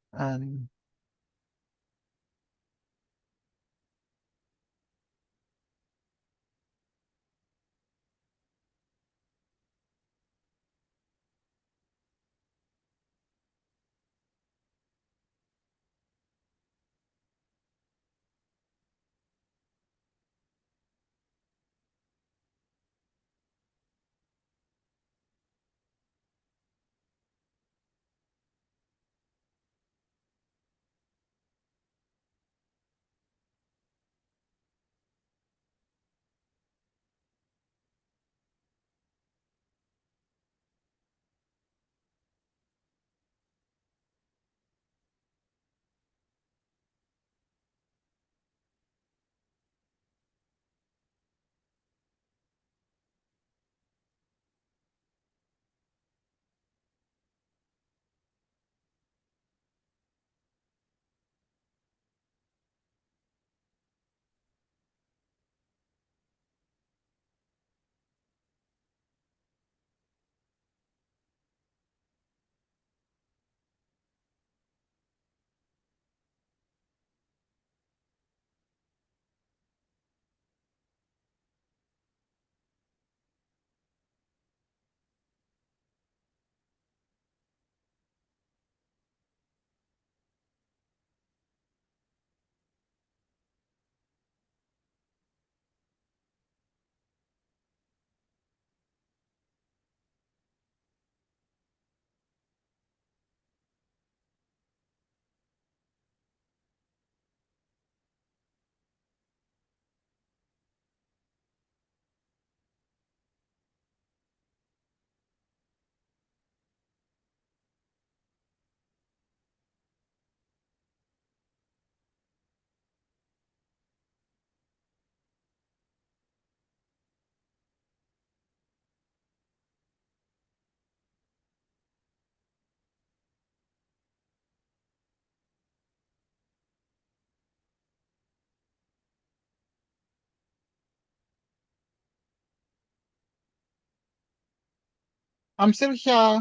I'm still here.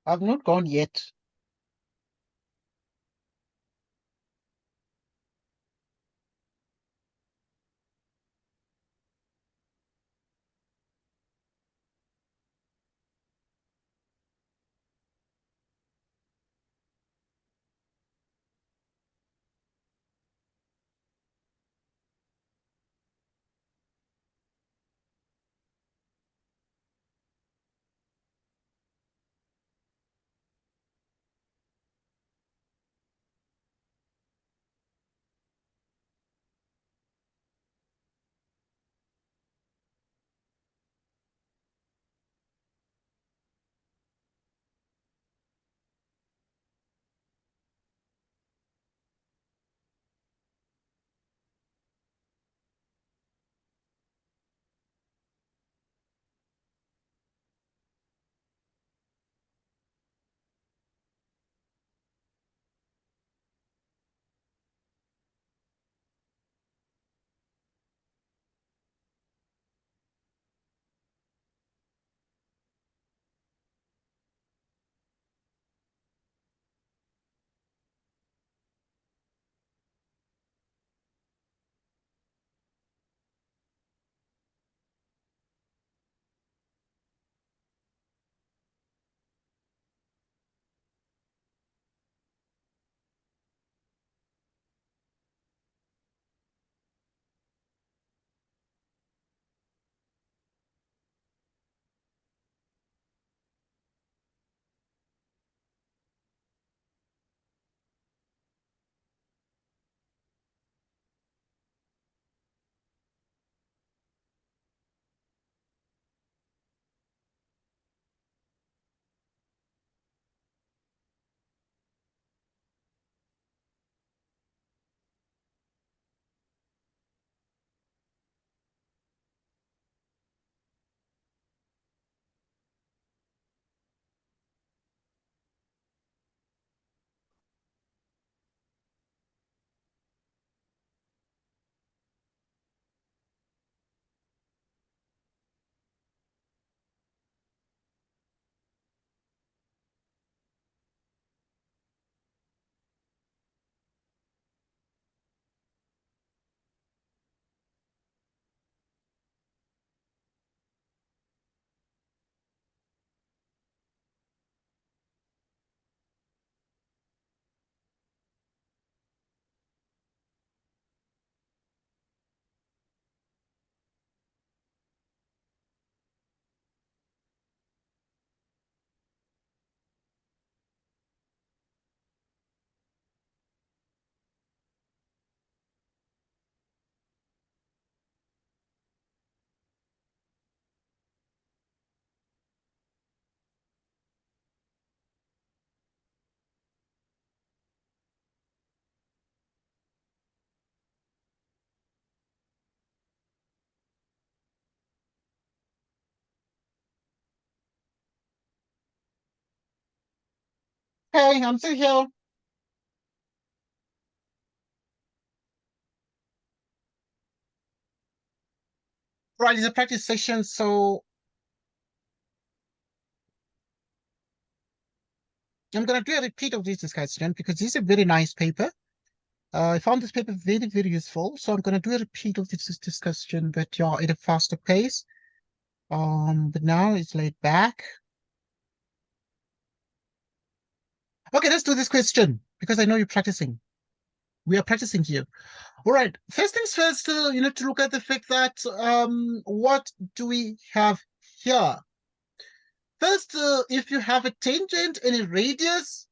I've not gone yet. Hey, I'm still here. Right, it's a practice session, so I'm gonna do a repeat of this discussion because this is a very nice paper. I found this paper very, very useful, so I'm gonna do a repeat of this discussion, but yeah, at a faster pace. But now it's laid back. Okay, let's do this question because I know you're practicing. We are practicing here. All right. First things first, you need to look at the fact that what do we have here? First, if you have a tangent and a radius,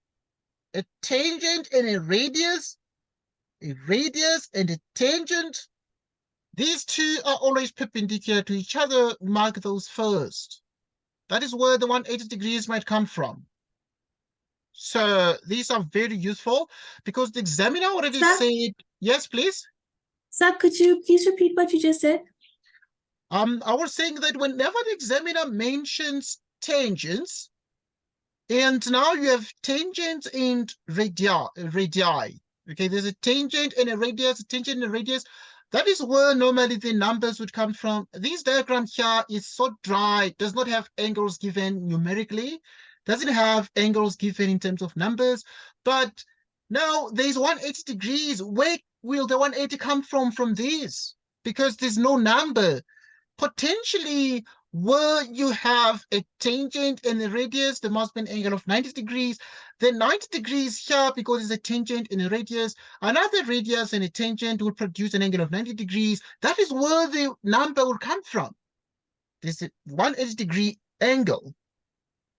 a tangent and a radius and a tangent, these two are always perpendicular to each other. Mark those first. That is where the 180 degrees might come from. So these are very useful because the examiner already Sir, said, yes, please. sir, could you please repeat what you just said? I was saying that whenever the examiner mentions tangents, and now you have tangent and radii. Okay, there's a tangent and a radius, a tangent and a radius. That is where normally the numbers would come from. This diagram here is so dry, does not have angles given numerically, doesn't have angles given in terms of numbers. But now there's 180 degrees. Where will the 180 come from this? Because there's no number. Potentially, where you have a tangent and a radius, there must be an angle of 90 degrees. The 90 degrees here, because it's a tangent and a radius, another radius and a tangent will produce an angle of 90 degrees. That is where the number will come from. This is 180-degree angle.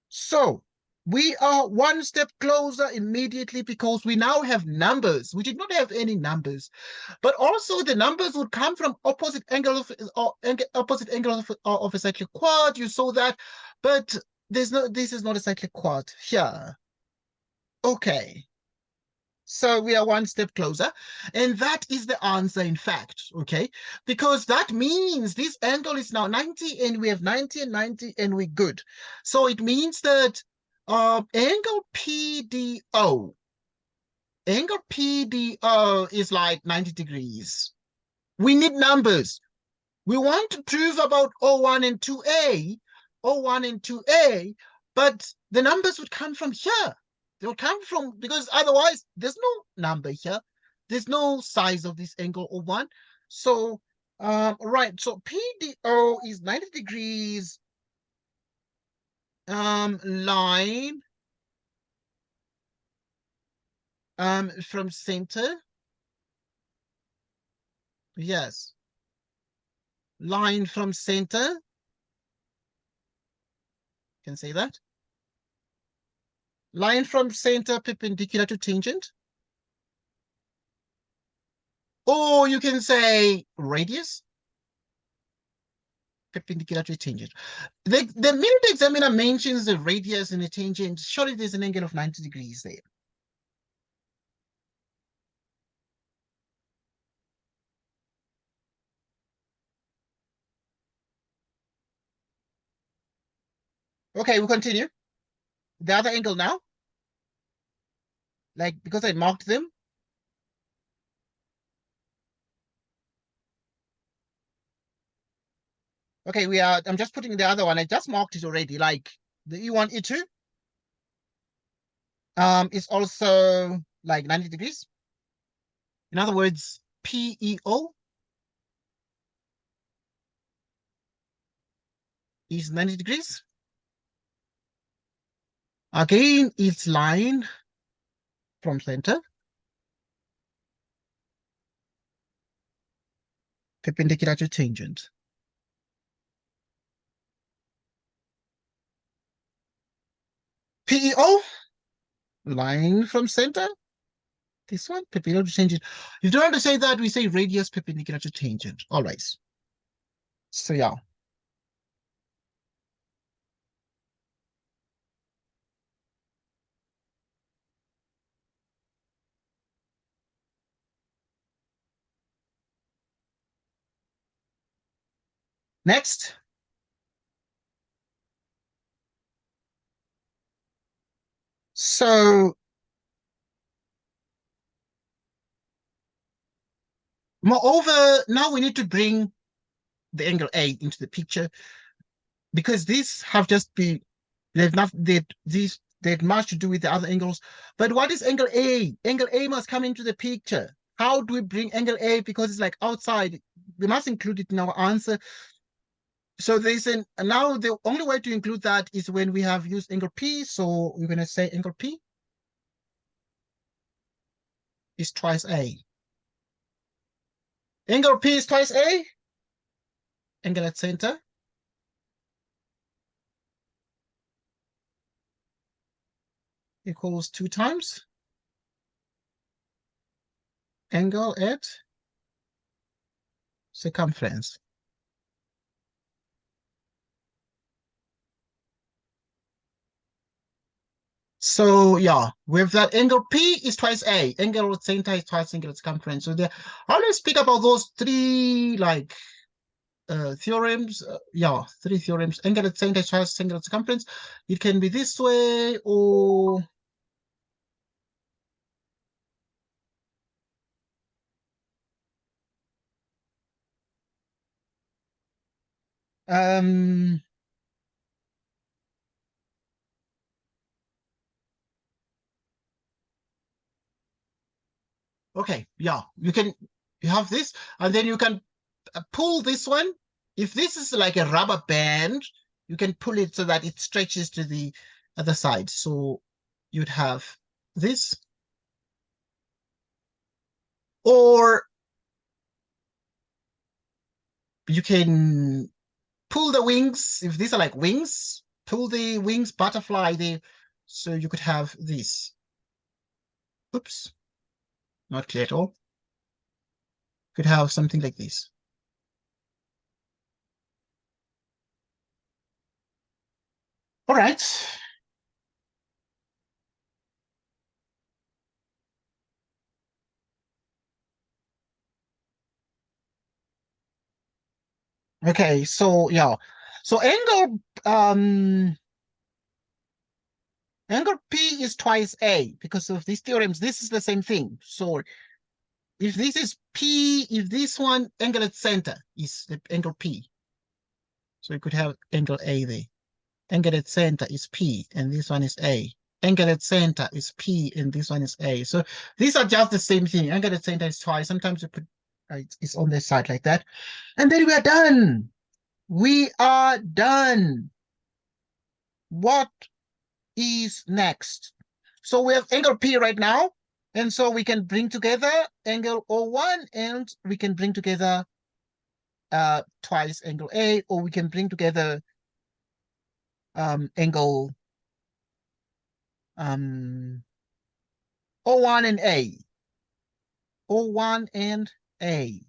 So we are one step closer immediately because we now have numbers. We did not have any numbers, but also the numbers would come from opposite angles of a cyclic quad. You saw that, but this is not a cyclic quad here. Okay. So we are one step closer, and that is the answer, in fact, okay? Because that means this angle is now 90, and we have 90 and 90, and we're good. So it means that angle PDO is like 90 degrees. We need numbers. We want to prove about O1 and 2A, but the numbers would come from here. They will come from, because otherwise there's no number here. There's no size of this angle O1. So, right, so PDO is 90 degrees line from center. Yes. Line from center. Can say that. Line from center perpendicular to tangent. Or you can say radius perpendicular to tangent. The minute the examiner mentions the radius and the tangent, surely there's an angle of 90 degrees there. Okay, we'll continue. The other angle now. Like, because I marked them. Okay, I'm just putting the other one. I just marked it already. Like the E1, E2 is also like 90 degrees. In other words, PEO is 90 degrees. Again, it's line from center perpendicular to tangent. PEO, line from center. This one, perpendicular to tangent. If you don't want to say that, we say radius perpendicular to tangent. All right. So yeah. Next. So moreover, now we need to bring the angle A into the picture because these have just been, they've not, they had much to do with the other angles. But what is angle A? Angle A must come into the picture. How do we bring angle A? Because it's like outside. We must include it in our answer. So there's now the only way to include that is when we have used angle P. So we're going to say angle P is twice A. Angle P is twice A. Angle at center equals 2 times angle at circumference. So yeah, with that angle P is twice A, angle at center is twice angle at circumference. So there, I always speak about those three like theorems. Yeah, 3 theorems. Angle at center is twice angle at circumference. It can be this way or Um, okay, yeah, you have this, and then you can pull this one. If this is like a rubber band, you can pull it so that it stretches to the other side. So you'd have this, or you can pull the wings. If these are like wings, pull the wings, butterfly the, so you could have this. Oops, not clear at all. Could have something like this. All right. Okay, so yeah. So angle P is twice A because of these theorems. This is the same thing. So if this is P, if this one angle at center is the angle P, so you could have angle A there. Angle at center is P, and this one is A. Angle at center is P, and this one is A. So these are just the same thing. Angle at center is twice. Sometimes you put it's on the side like that. And then we are done. We are done. What is next? So we have angle P right now. And so we can bring together angle O1 and we can bring together twice angle A, or we can bring together angle O1 and A. O1 and A.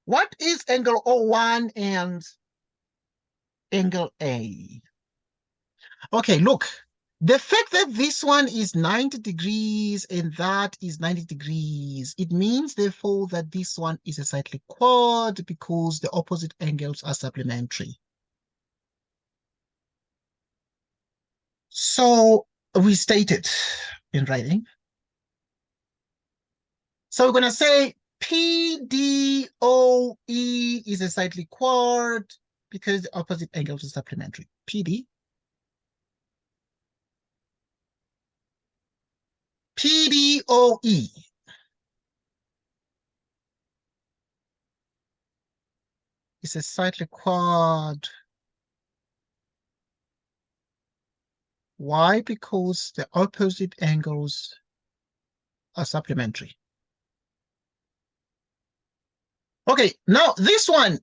What is angle O1 and angle A? Okay, look. The fact that this one is 90 degrees and that is 90 degrees, it means, therefore, that this one is a cyclic quad because the opposite angles are supplementary. So we state it in writing. So we're going to say PDOE is a cyclic quad because the opposite angles are supplementary. PDOE is a cyclic quad. Why? Because the opposite angles are supplementary. Okay, now this one,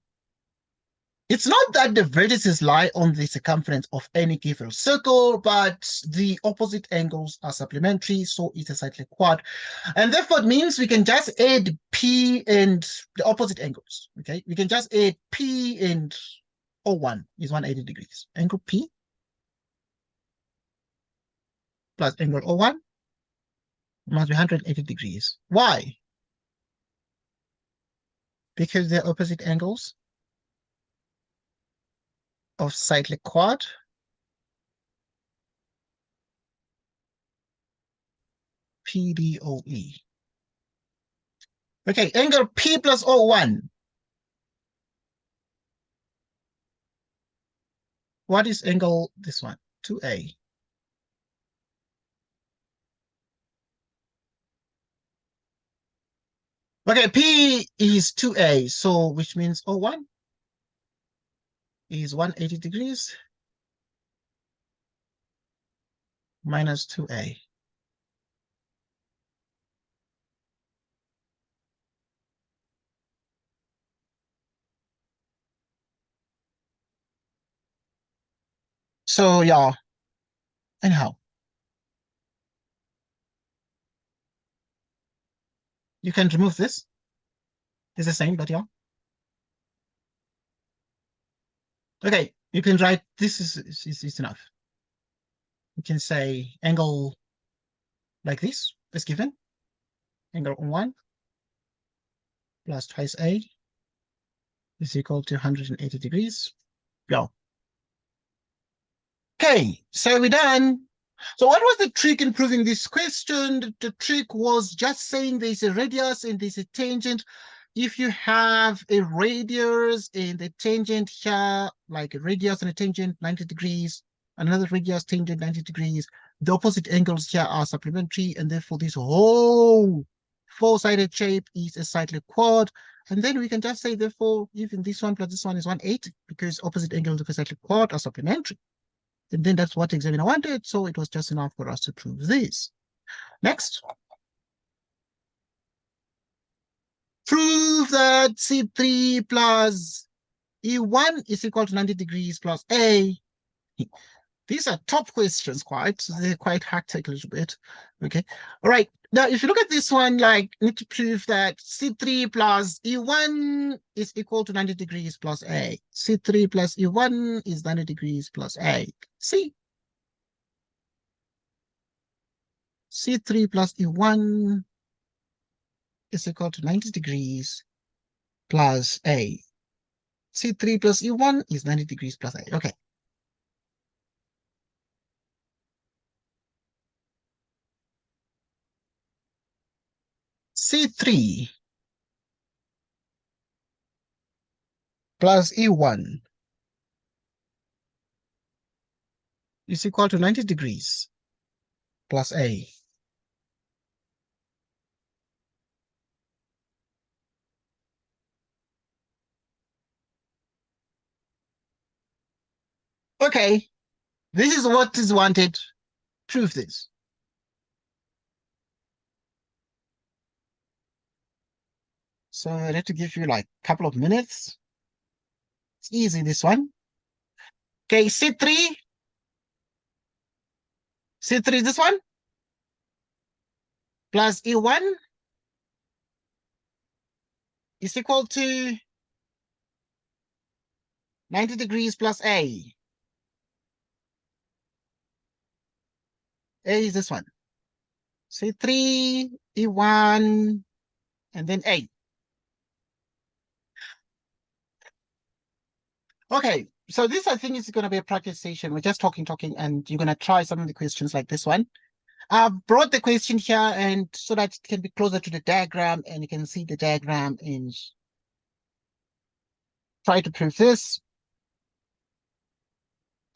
it's not that the vertices lie on the circumference of any given circle, but the opposite angles are supplementary, so it's a cyclic quad. And therefore it means we can just add P and the opposite angles, okay? We can just add P and O1 is 180 degrees. Angle P plus angle O1 must be 180 degrees. Why? Because they're opposite angles of cyclic quad. PDOE. Okay, angle P plus O1. What is angle this one? 2A. Okay, P is 2A, so which means O1 is 180 degrees minus 2A. So yeah, anyhow, you can remove this. It's the same, but yeah. Okay, you can write this is enough. You can say angle like this is given. Angle O1 plus twice A is equal to 180 degrees. Yeah. Okay, so we're done. So what was the trick in proving this question? The trick was just saying there's a radius and there's a tangent. if you have a radius and a tangent here, like a radius and a tangent 90 degrees, another radius tangent 90 degrees, the opposite angles here are supplementary, and therefore this whole four-sided shape is a cyclic quad. And then we can just say, therefore, even this one plus this one is 180 because opposite angles of a cyclic quad are supplementary. And then that's what the examiner wanted, so it was just enough for us to prove this. Next. Prove that C3 plus E1 is equal to 90 degrees plus A. These are top questions, quite. So they're quite hectic a little bit. Okay. All right. Now, if you look at this one, like, need to prove that C3 plus E1 is equal to 90 degrees plus A. C3 plus E1 is 90 degrees plus A. C. C3 plus E1 is equal to 90 degrees plus A. C3 plus E1 is 90 degrees plus A. Okay. C3 plus E1 is equal to 90 degrees plus A. Okay, this is what is wanted. Prove this. So I have to give you like a couple of minutes. It's easy, this one. Okay, C3. C3 is this one. Plus E1 is equal to 90 degrees plus A. A is this one. C3, E1, and then A. Okay, so this I think is going to be a practice session. We're just talking, and you're going to try some of the questions like this one. I've brought the question here and so that it can be closer to the diagram and you can see the diagram and try to prove this.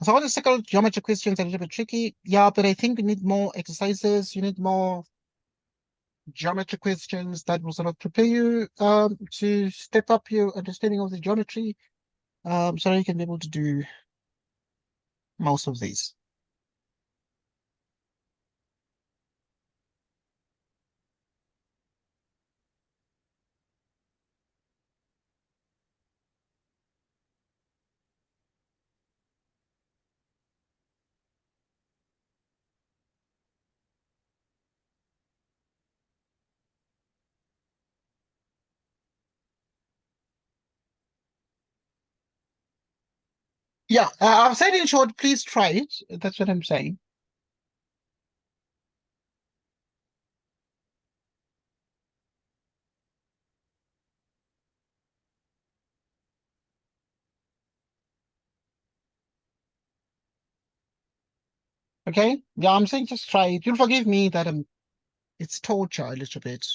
So all the circle geometry questions are a little bit tricky. Yeah, but I think we need more exercises. You need more geometry questions that will sort of prepare you to step up your understanding of the geometry so you can be able to do most of these. Yeah, I've said in short, please try it. That's what I'm saying. Okay? Yeah, I'm saying just try it. You'll forgive me that it's torture a little bit.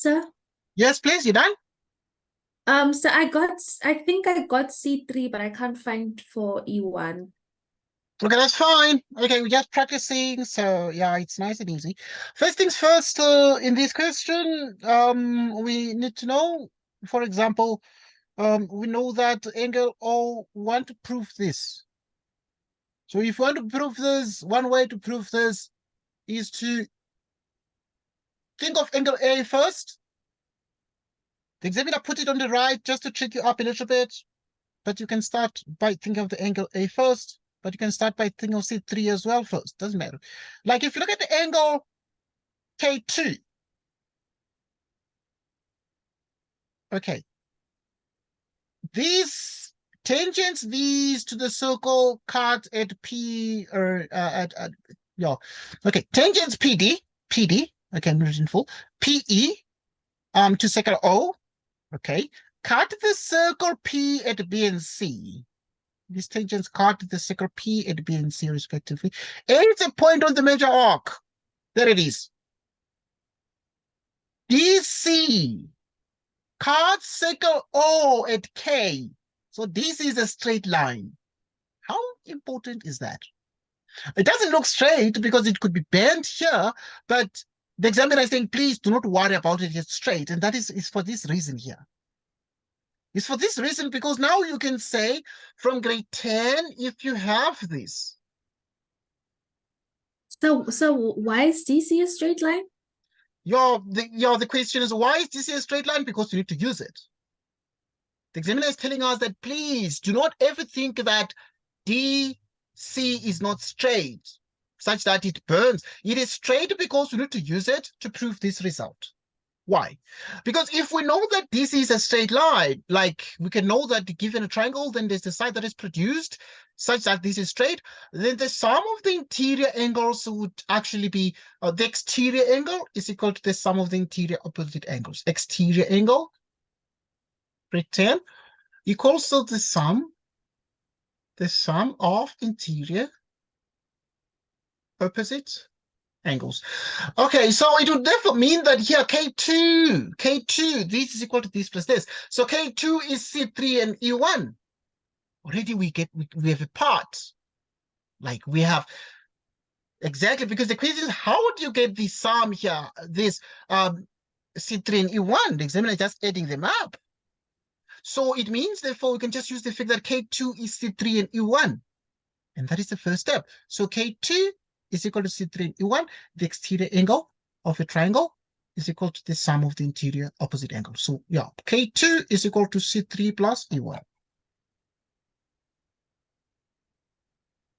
sir. Yes, please, you done? So I think I got C3, but I can't find for E1. Okay, that's fine. Okay, we're just practicing, so yeah, it's nice and easy. First things first, in this question, we need to know, for example, we know that angle O want to prove this. So if you want to prove this, one way to prove this is to think of angle A first. The examiner put it on the right just to trick you up a little bit, but you can start by thinking of the angle A first, but you can start by thinking of C3 as well first. Doesn't matter. Like if you look at the angle K2, okay, these tangents, these to the circle cut at P or at yeah, okay, tangents PD, okay, I'm reading full, PE to circle O, okay, cut the circle P at B and C. These tangents cut the circle P at B and C respectively. A is a point on the major arc. There it is. DC cut circle O at K. So this is a straight line. How important is that? It doesn't look straight because it could be bent here, but the examiner is saying, please do not worry about it, it's straight. And that is for this reason here. It's for this reason because now you can say from grade 10, if you have this. So why is DC a straight line? The question is, why is this a straight line? Because you need to use it. The examiner is telling us that please do not ever think that DC is not straight, such that it burns. It is straight because we need to use it to prove this result. Why? Because if we know that this is a straight line, like we can know that given a triangle, then there's the side that is produced such that this is straight, then the sum of the interior angles would actually be the exterior angle is equal to the sum of the interior opposite angles. Exterior angle, grade 10, equals to the sum of interior opposite angles. Okay, so it would therefore mean that here K2, this is equal to this plus this. So K2 is C3 and E1. Already we have a part. Like we have exactly, because the question is how do you get the sum here? This C3 and E1, the examiner is just adding them up. So it means therefore we can just use the fact that K2 is C3 and E1. And that is the first step. So K2 is equal to C3 and E1, the exterior angle of a triangle is equal to the sum of the interior opposite angles. So yeah, K2 is equal to C3 plus E1.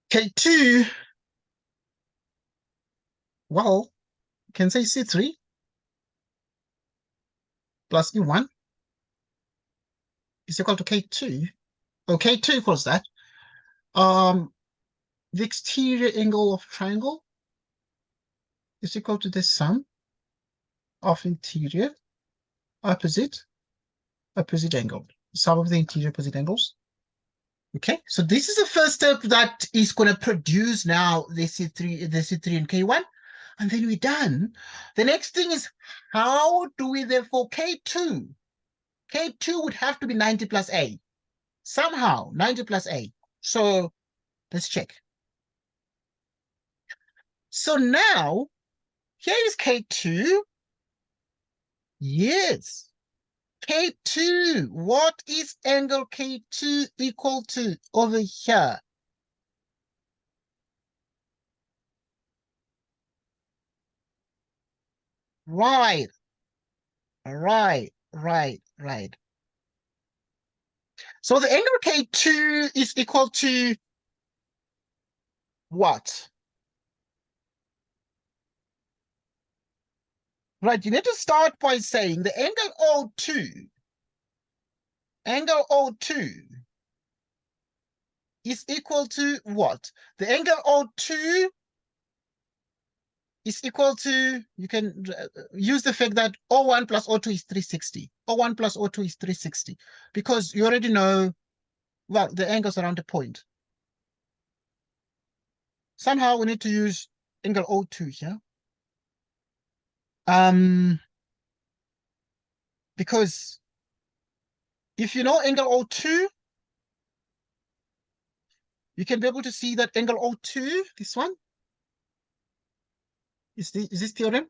K2, well, you can say C3 plus E1 is equal to K2. Oh, K2 equals that. The exterior angle of triangle is equal to the sum of interior opposite angle. Sum of the interior opposite angles. Okay, so this is the first step that is going to produce now the C3 and K1, and then we're done. The next thing is how do we therefore K2? K2 would have to be 90 plus A. Somehow, 90 plus A. So let's check. So now, here is K2. Yes. K2. What is angle K2 equal to over here? Right. Right. So the angle K2 is equal to what? Right, you need to start by saying the angle O2 is equal to what? The angle O2 is equal to, you can use the fact that O1 plus O2 is 360. O1 plus O2 is 360 because you already know, well, the angles around the point. Somehow we need to use angle O2 here. Because if you know angle O2, you can be able to see that angle O2, this one, is this theorem.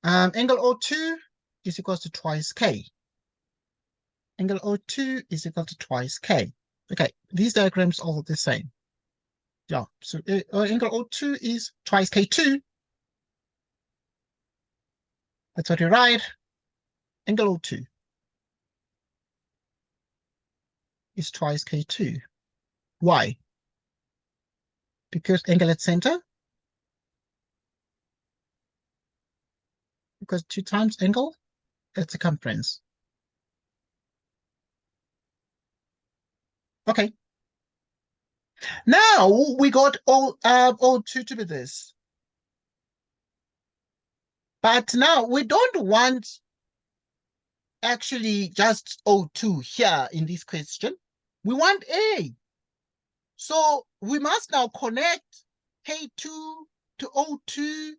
Angle O2 is equals to twice K. Angle O2 is equal to twice K. Okay, these diagrams are the same. Yeah, so angle O2 is twice K2. That's what you write. Angle O2 is twice K2. Why? Because angle at center. Because 2 times angle at circumference. Okay. Now we got O2 to be this. But now we don't want actually just O2 here in this question. We want A. So we must now connect K2 to O2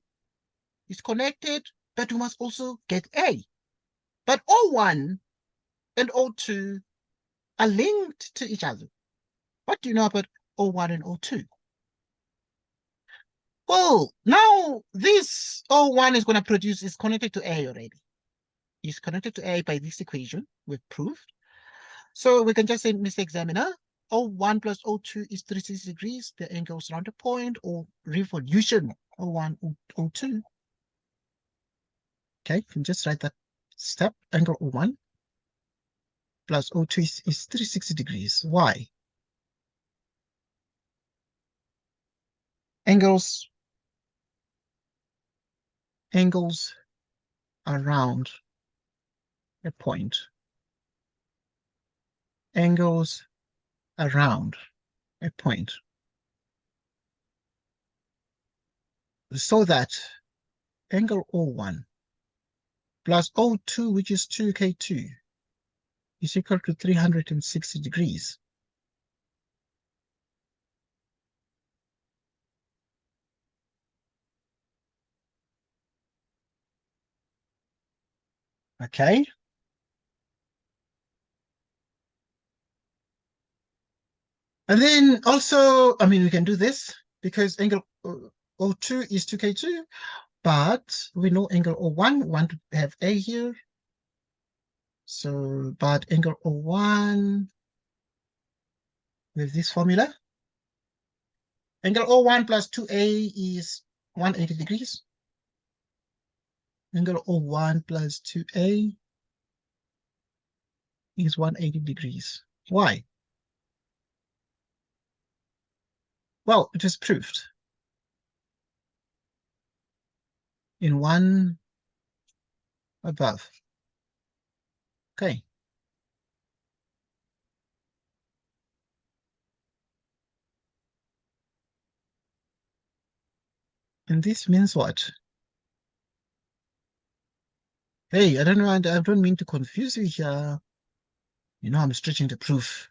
is connected, but we must also get A. But O1 and O2 are linked to each other. What do you know about O1 and O2? Well, now this O1 is going to produce, is connected to A already. It's connected to A by this equation we've proved. So we can just say, Mr. Examiner, O1 plus O2 is 360 degrees. The angles around the point or revolution O1, O2. Okay, you can just write that step. Angle O1 plus O2 is 360 degrees. Why? Angles around a point. Angles around a point. So that angle O1 plus O2, which is 2K2, is equal to 360 degrees. Okay. And then also, I mean, we can do this because angle O2 is 2K2, but we know angle O1, we want to have A here. So, but angle O1 with this formula, angle O1 plus 2A is 180 degrees. Angle O1 plus 2A is 180 degrees. Why? Well, it is proved in one above. Okay. And this means what? Hey, I don't mean to confuse you here. You know, I'm stretching the proof.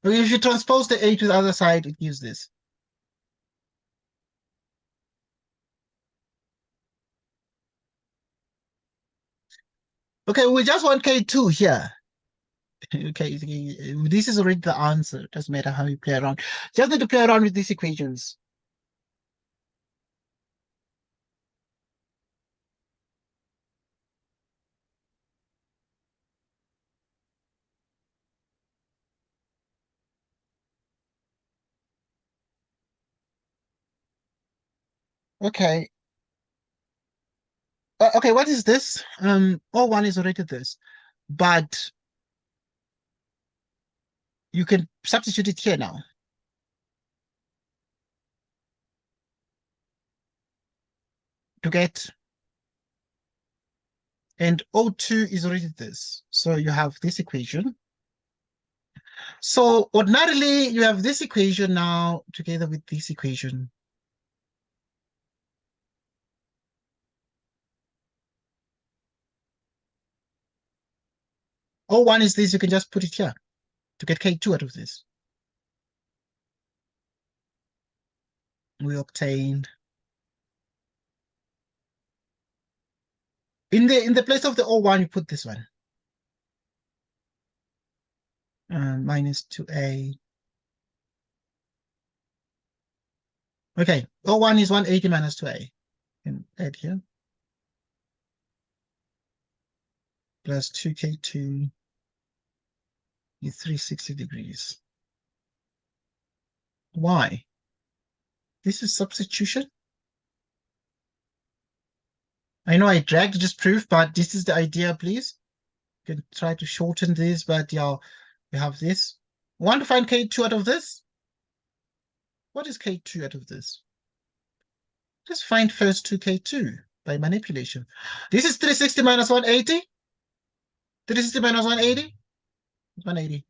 But if you transpose the A to the other side, it gives this. Okay, we just want K2 here. Okay, this is already the answer. It doesn't matter how you play around. Just need to play around with these equations. Okay. Okay, what is this? O1 is already this, but you can substitute it here now. To get, and O2 is already this. So you have this equation. So ordinarily, you have this equation now together with this equation. O1 is this, you can just put it here to get K2 out of this. We obtain In the place of the O1, you put this one. Minus 2A. Okay, O1 is 180 minus 2A. And add here. Plus 2K2 is 360 degrees. Why? This is substitution. I know I dragged this proof, but this is the idea, please. You can try to shorten this, but yeah, we have this. Want to find K2 out of this? What is K2 out of this? Just find first 2K2 by manipulation. This is 360 minus 180. 360 minus 180? 180.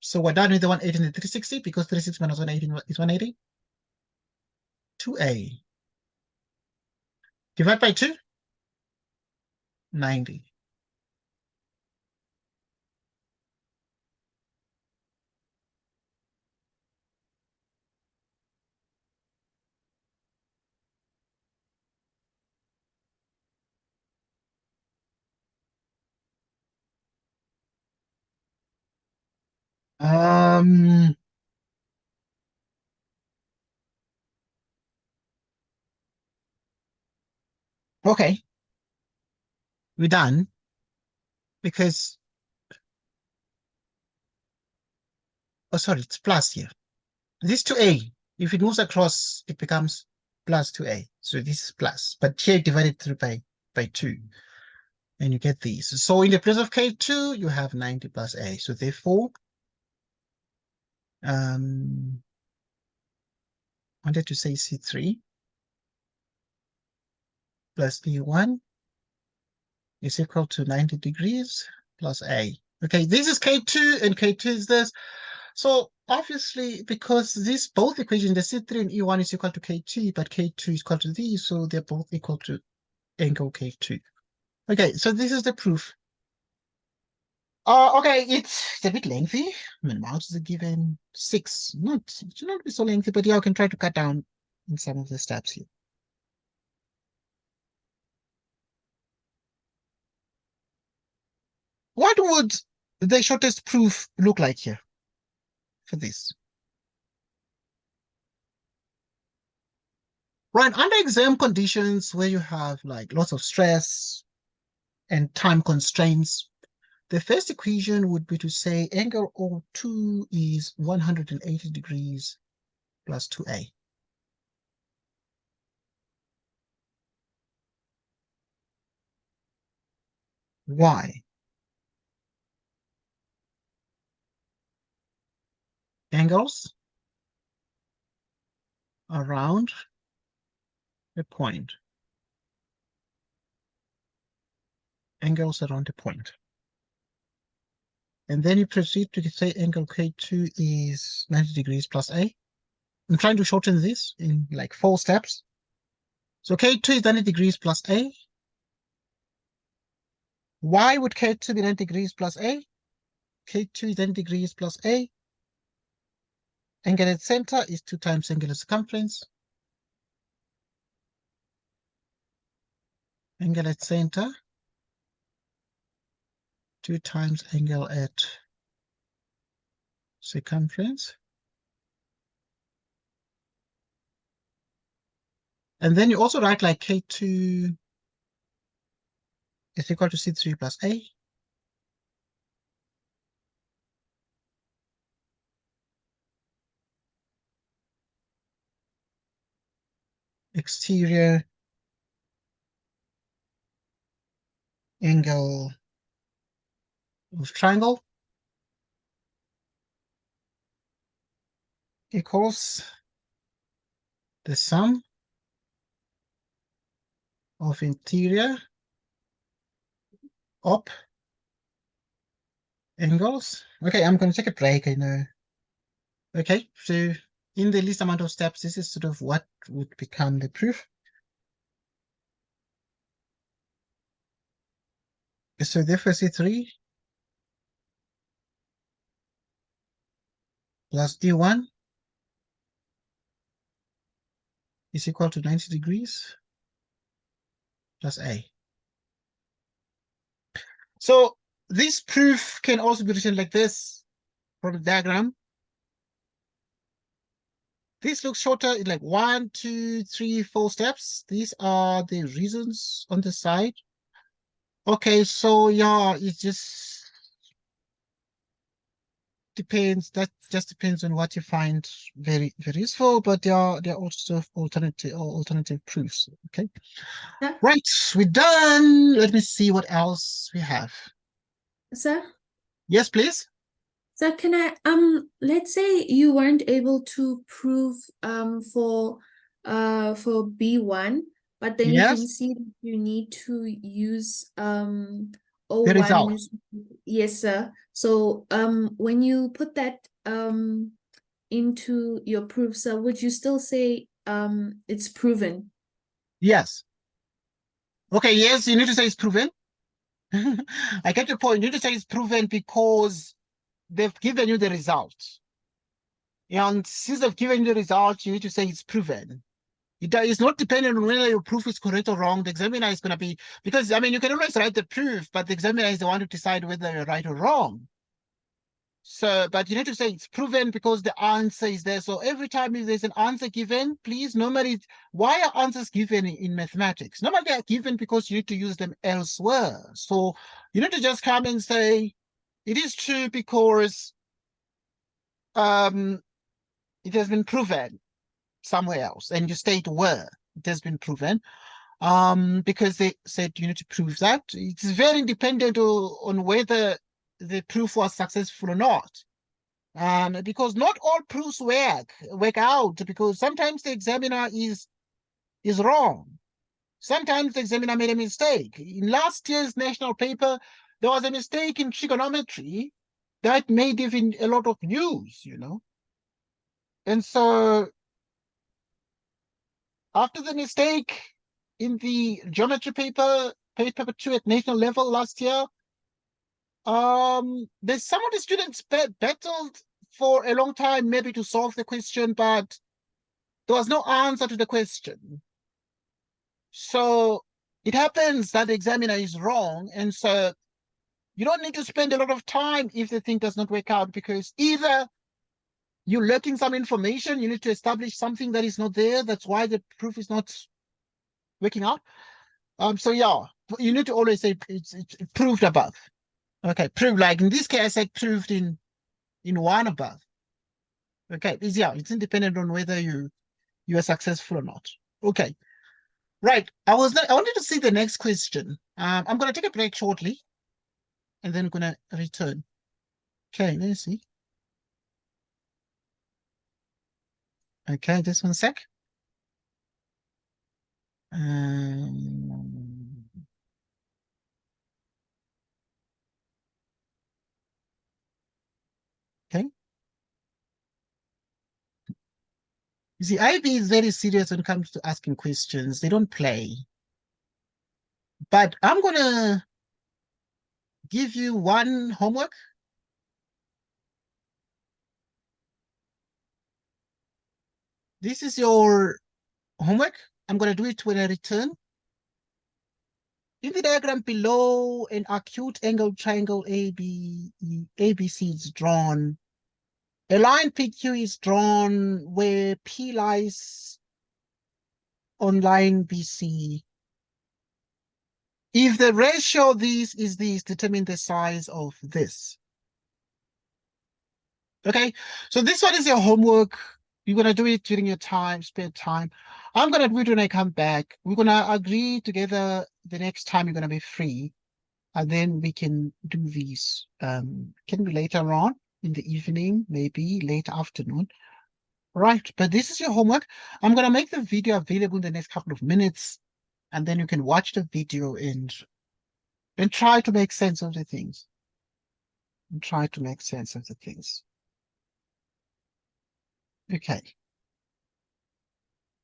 So we're done with the 180 and the 360 because 360 minus 180 is 180. 2A. Divide by 2. 90. Um, okay, we're done because, oh, sorry, it's plus here. This 2A, if it moves across, it becomes plus 2A. So this is plus, but here divided through by 2, and you get these. So in the place of K2, you have 90 plus A. So therefore, wanted to say C3 plus B1 is equal to 90 degrees plus A. Okay, this is K2 and K2 is this. So obviously, because these both equations, the C3 and E1 is equal to K2, but K2 is equal to these, so they're both equal to angle K2. Okay, so this is the proof. Okay, it's a bit lengthy. I mean, marks is given 6. It should not be so lengthy, but yeah, I can try to cut down in some of the steps here. What would the shortest proof look like here for this? Right, under exam conditions where you have like lots of stress and time constraints, the first equation would be to say angle O2 is 180 degrees plus 2A. Why? Angles around a point. Angles around a point. And then you proceed to say angle K2 is 90 degrees plus A. I'm trying to shorten this in like 4 steps. So K2 is 90 degrees plus A. Why would K2 be 90 degrees plus A? K2 is 90 degrees plus A. Angle at center is 2 times angular circumference. Angle at center, 2 times angle at circumference. And then you also write like K2 is equal to C3 plus A. Exterior angle of triangle equals the sum of interior op angles. Okay, I'm going to take a break. I know. Okay, so in the least amount of steps, this is sort of what would become the proof. So therefore C3 plus D1 is equal to 90 degrees plus A. So this proof can also be written like this from the diagram. This looks shorter, it's like 1, 2, 3, 4 steps. These are the reasons on the side. Okay, so yeah, it just depends. That just depends on what you find very, very useful, but there are also alternative proofs. Okay. Yeah. Right, we're done. Let me see what else we have. Sir? Yes, please. So can I let's say you weren't able to prove for B1, but then you can Yes, see that you need to use the O1 result. is yes, sir. So when you put that into your proof, sir, would you still say it's proven? Yes. Okay, yes, you need to say it's proven. I get your point. You need to say it's proven because they've given you the result. And since they've given you the result, you need to say it's proven. It's not dependent on whether your proof is correct or wrong. The examiner is going to be, because, I mean, you can always write the proof, but the examiner is the one to decide whether you're right or wrong. So, but you need to say it's proven because the answer is there. So every time if there's an answer given, please, normally, why are answers given in mathematics? Normally they are given because you need to use them elsewhere. So you need to just come and say, it is true because um, it has been proven somewhere else, and you state where it has been proven. Because they said you need to prove that. It's very dependent on whether the proof was successful or not. Because not all proofs work out, because sometimes the examiner is wrong. Sometimes the examiner made a mistake. In last year's national paper, there was a mistake in trigonometry that made even a lot of news. And so after the mistake in the geometry paper 2 at national level last year, there's some of the students battled for a long time maybe to solve the question, but there was no answer to the question. So it happens that the examiner is wrong, and so you don't need to spend a lot of time if the thing does not work out, because either you're lacking some information, you need to establish something that is not there, that's why the proof is not working out. So yeah, you need to always say it's proved above. Okay, proved, like in this case I said proved in 1 above. Okay, it's independent on whether you are successful or not. Okay. Right. I wanted to see the next question. I'm gonna take a break shortly and then gonna return. Okay, let me see. Okay, just 1 sec. Um, okay. You see, IB is very serious when it comes to asking questions. They don't play. But I'm gonna give you one homework. This is your homework. I'm gonna do it when I return. In the diagram below, an acute angle triangle ABC is drawn. A line PQ is drawn where P lies on line BC. If the ratio of these is this, determine the size of this. Okay, so this one is your homework. You're gonna do it during your spare time. I'm gonna do it when I come back. We're gonna agree together the next time you're gonna be free, and then we can do these. Can be later on in the evening, maybe late afternoon. Right, but this is your homework. I'm gonna make the video available in the next couple of minutes, and then you can watch the video and try to make sense of the things. And try to make sense of the things. Okay.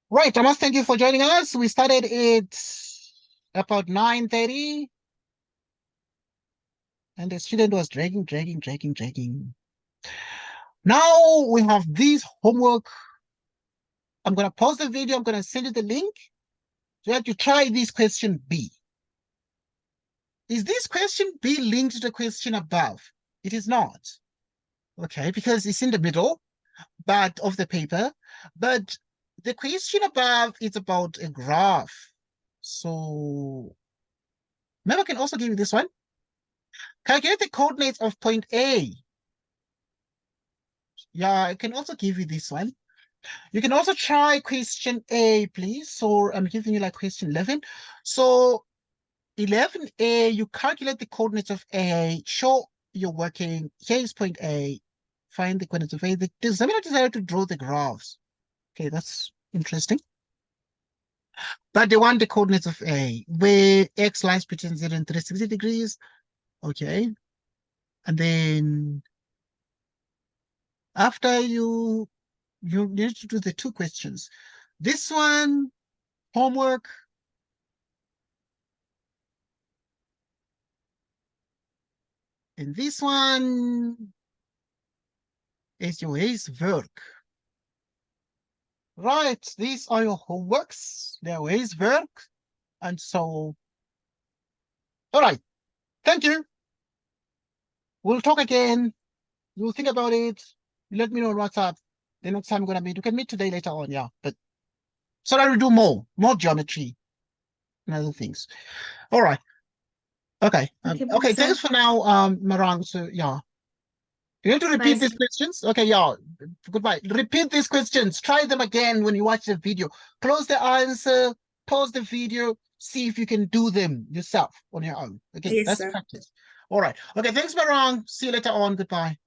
Right, I must thank you for joining us. We started at about 9:30, and the student was dragging. Now we have this homework. I'm gonna pause the video. I'm gonna send you the link. So you have to try this question B. Is this question B linked to the question above? It is not. Okay, because it's in the middle but of the paper. But the question above is about a graph. So maybe I can also give you this one. Calculate the coordinates of point A. Yeah, I can also give you this one. You can also try question A, please. So I'm giving you like question 11. So 11A, you calculate the coordinates of A, show you're working, here is point A, find the coordinates of A. The examiner decided to draw the graphs. Okay, that's interesting. But they want the coordinates of A, where X lies between 0 and 360 degrees. Okay. And then after you need to do the two questions. This one, homework. And this one is your huiswerk. Right, these are your homeworks. They're huiswerk. And so, all right, thank you. We'll talk again. You'll think about it. You let me know on WhatsApp the next time we're gonna meet. We can meet today later on, yeah. But so that we do more geometry and other things. All right. Okay. Okay, Okay. sir. Thanks for now, Marang. So yeah, you need to Bye, repeat sir. these questions. Okay. Yeah. Goodbye. Repeat these questions. Try them again when you watch the video. Close the answer. Pause the video. See if you can do them yourself on your own. Okay. Yes, That's sir. practice. All right. Okay. Thanks, Marang. See you later on. Goodbye.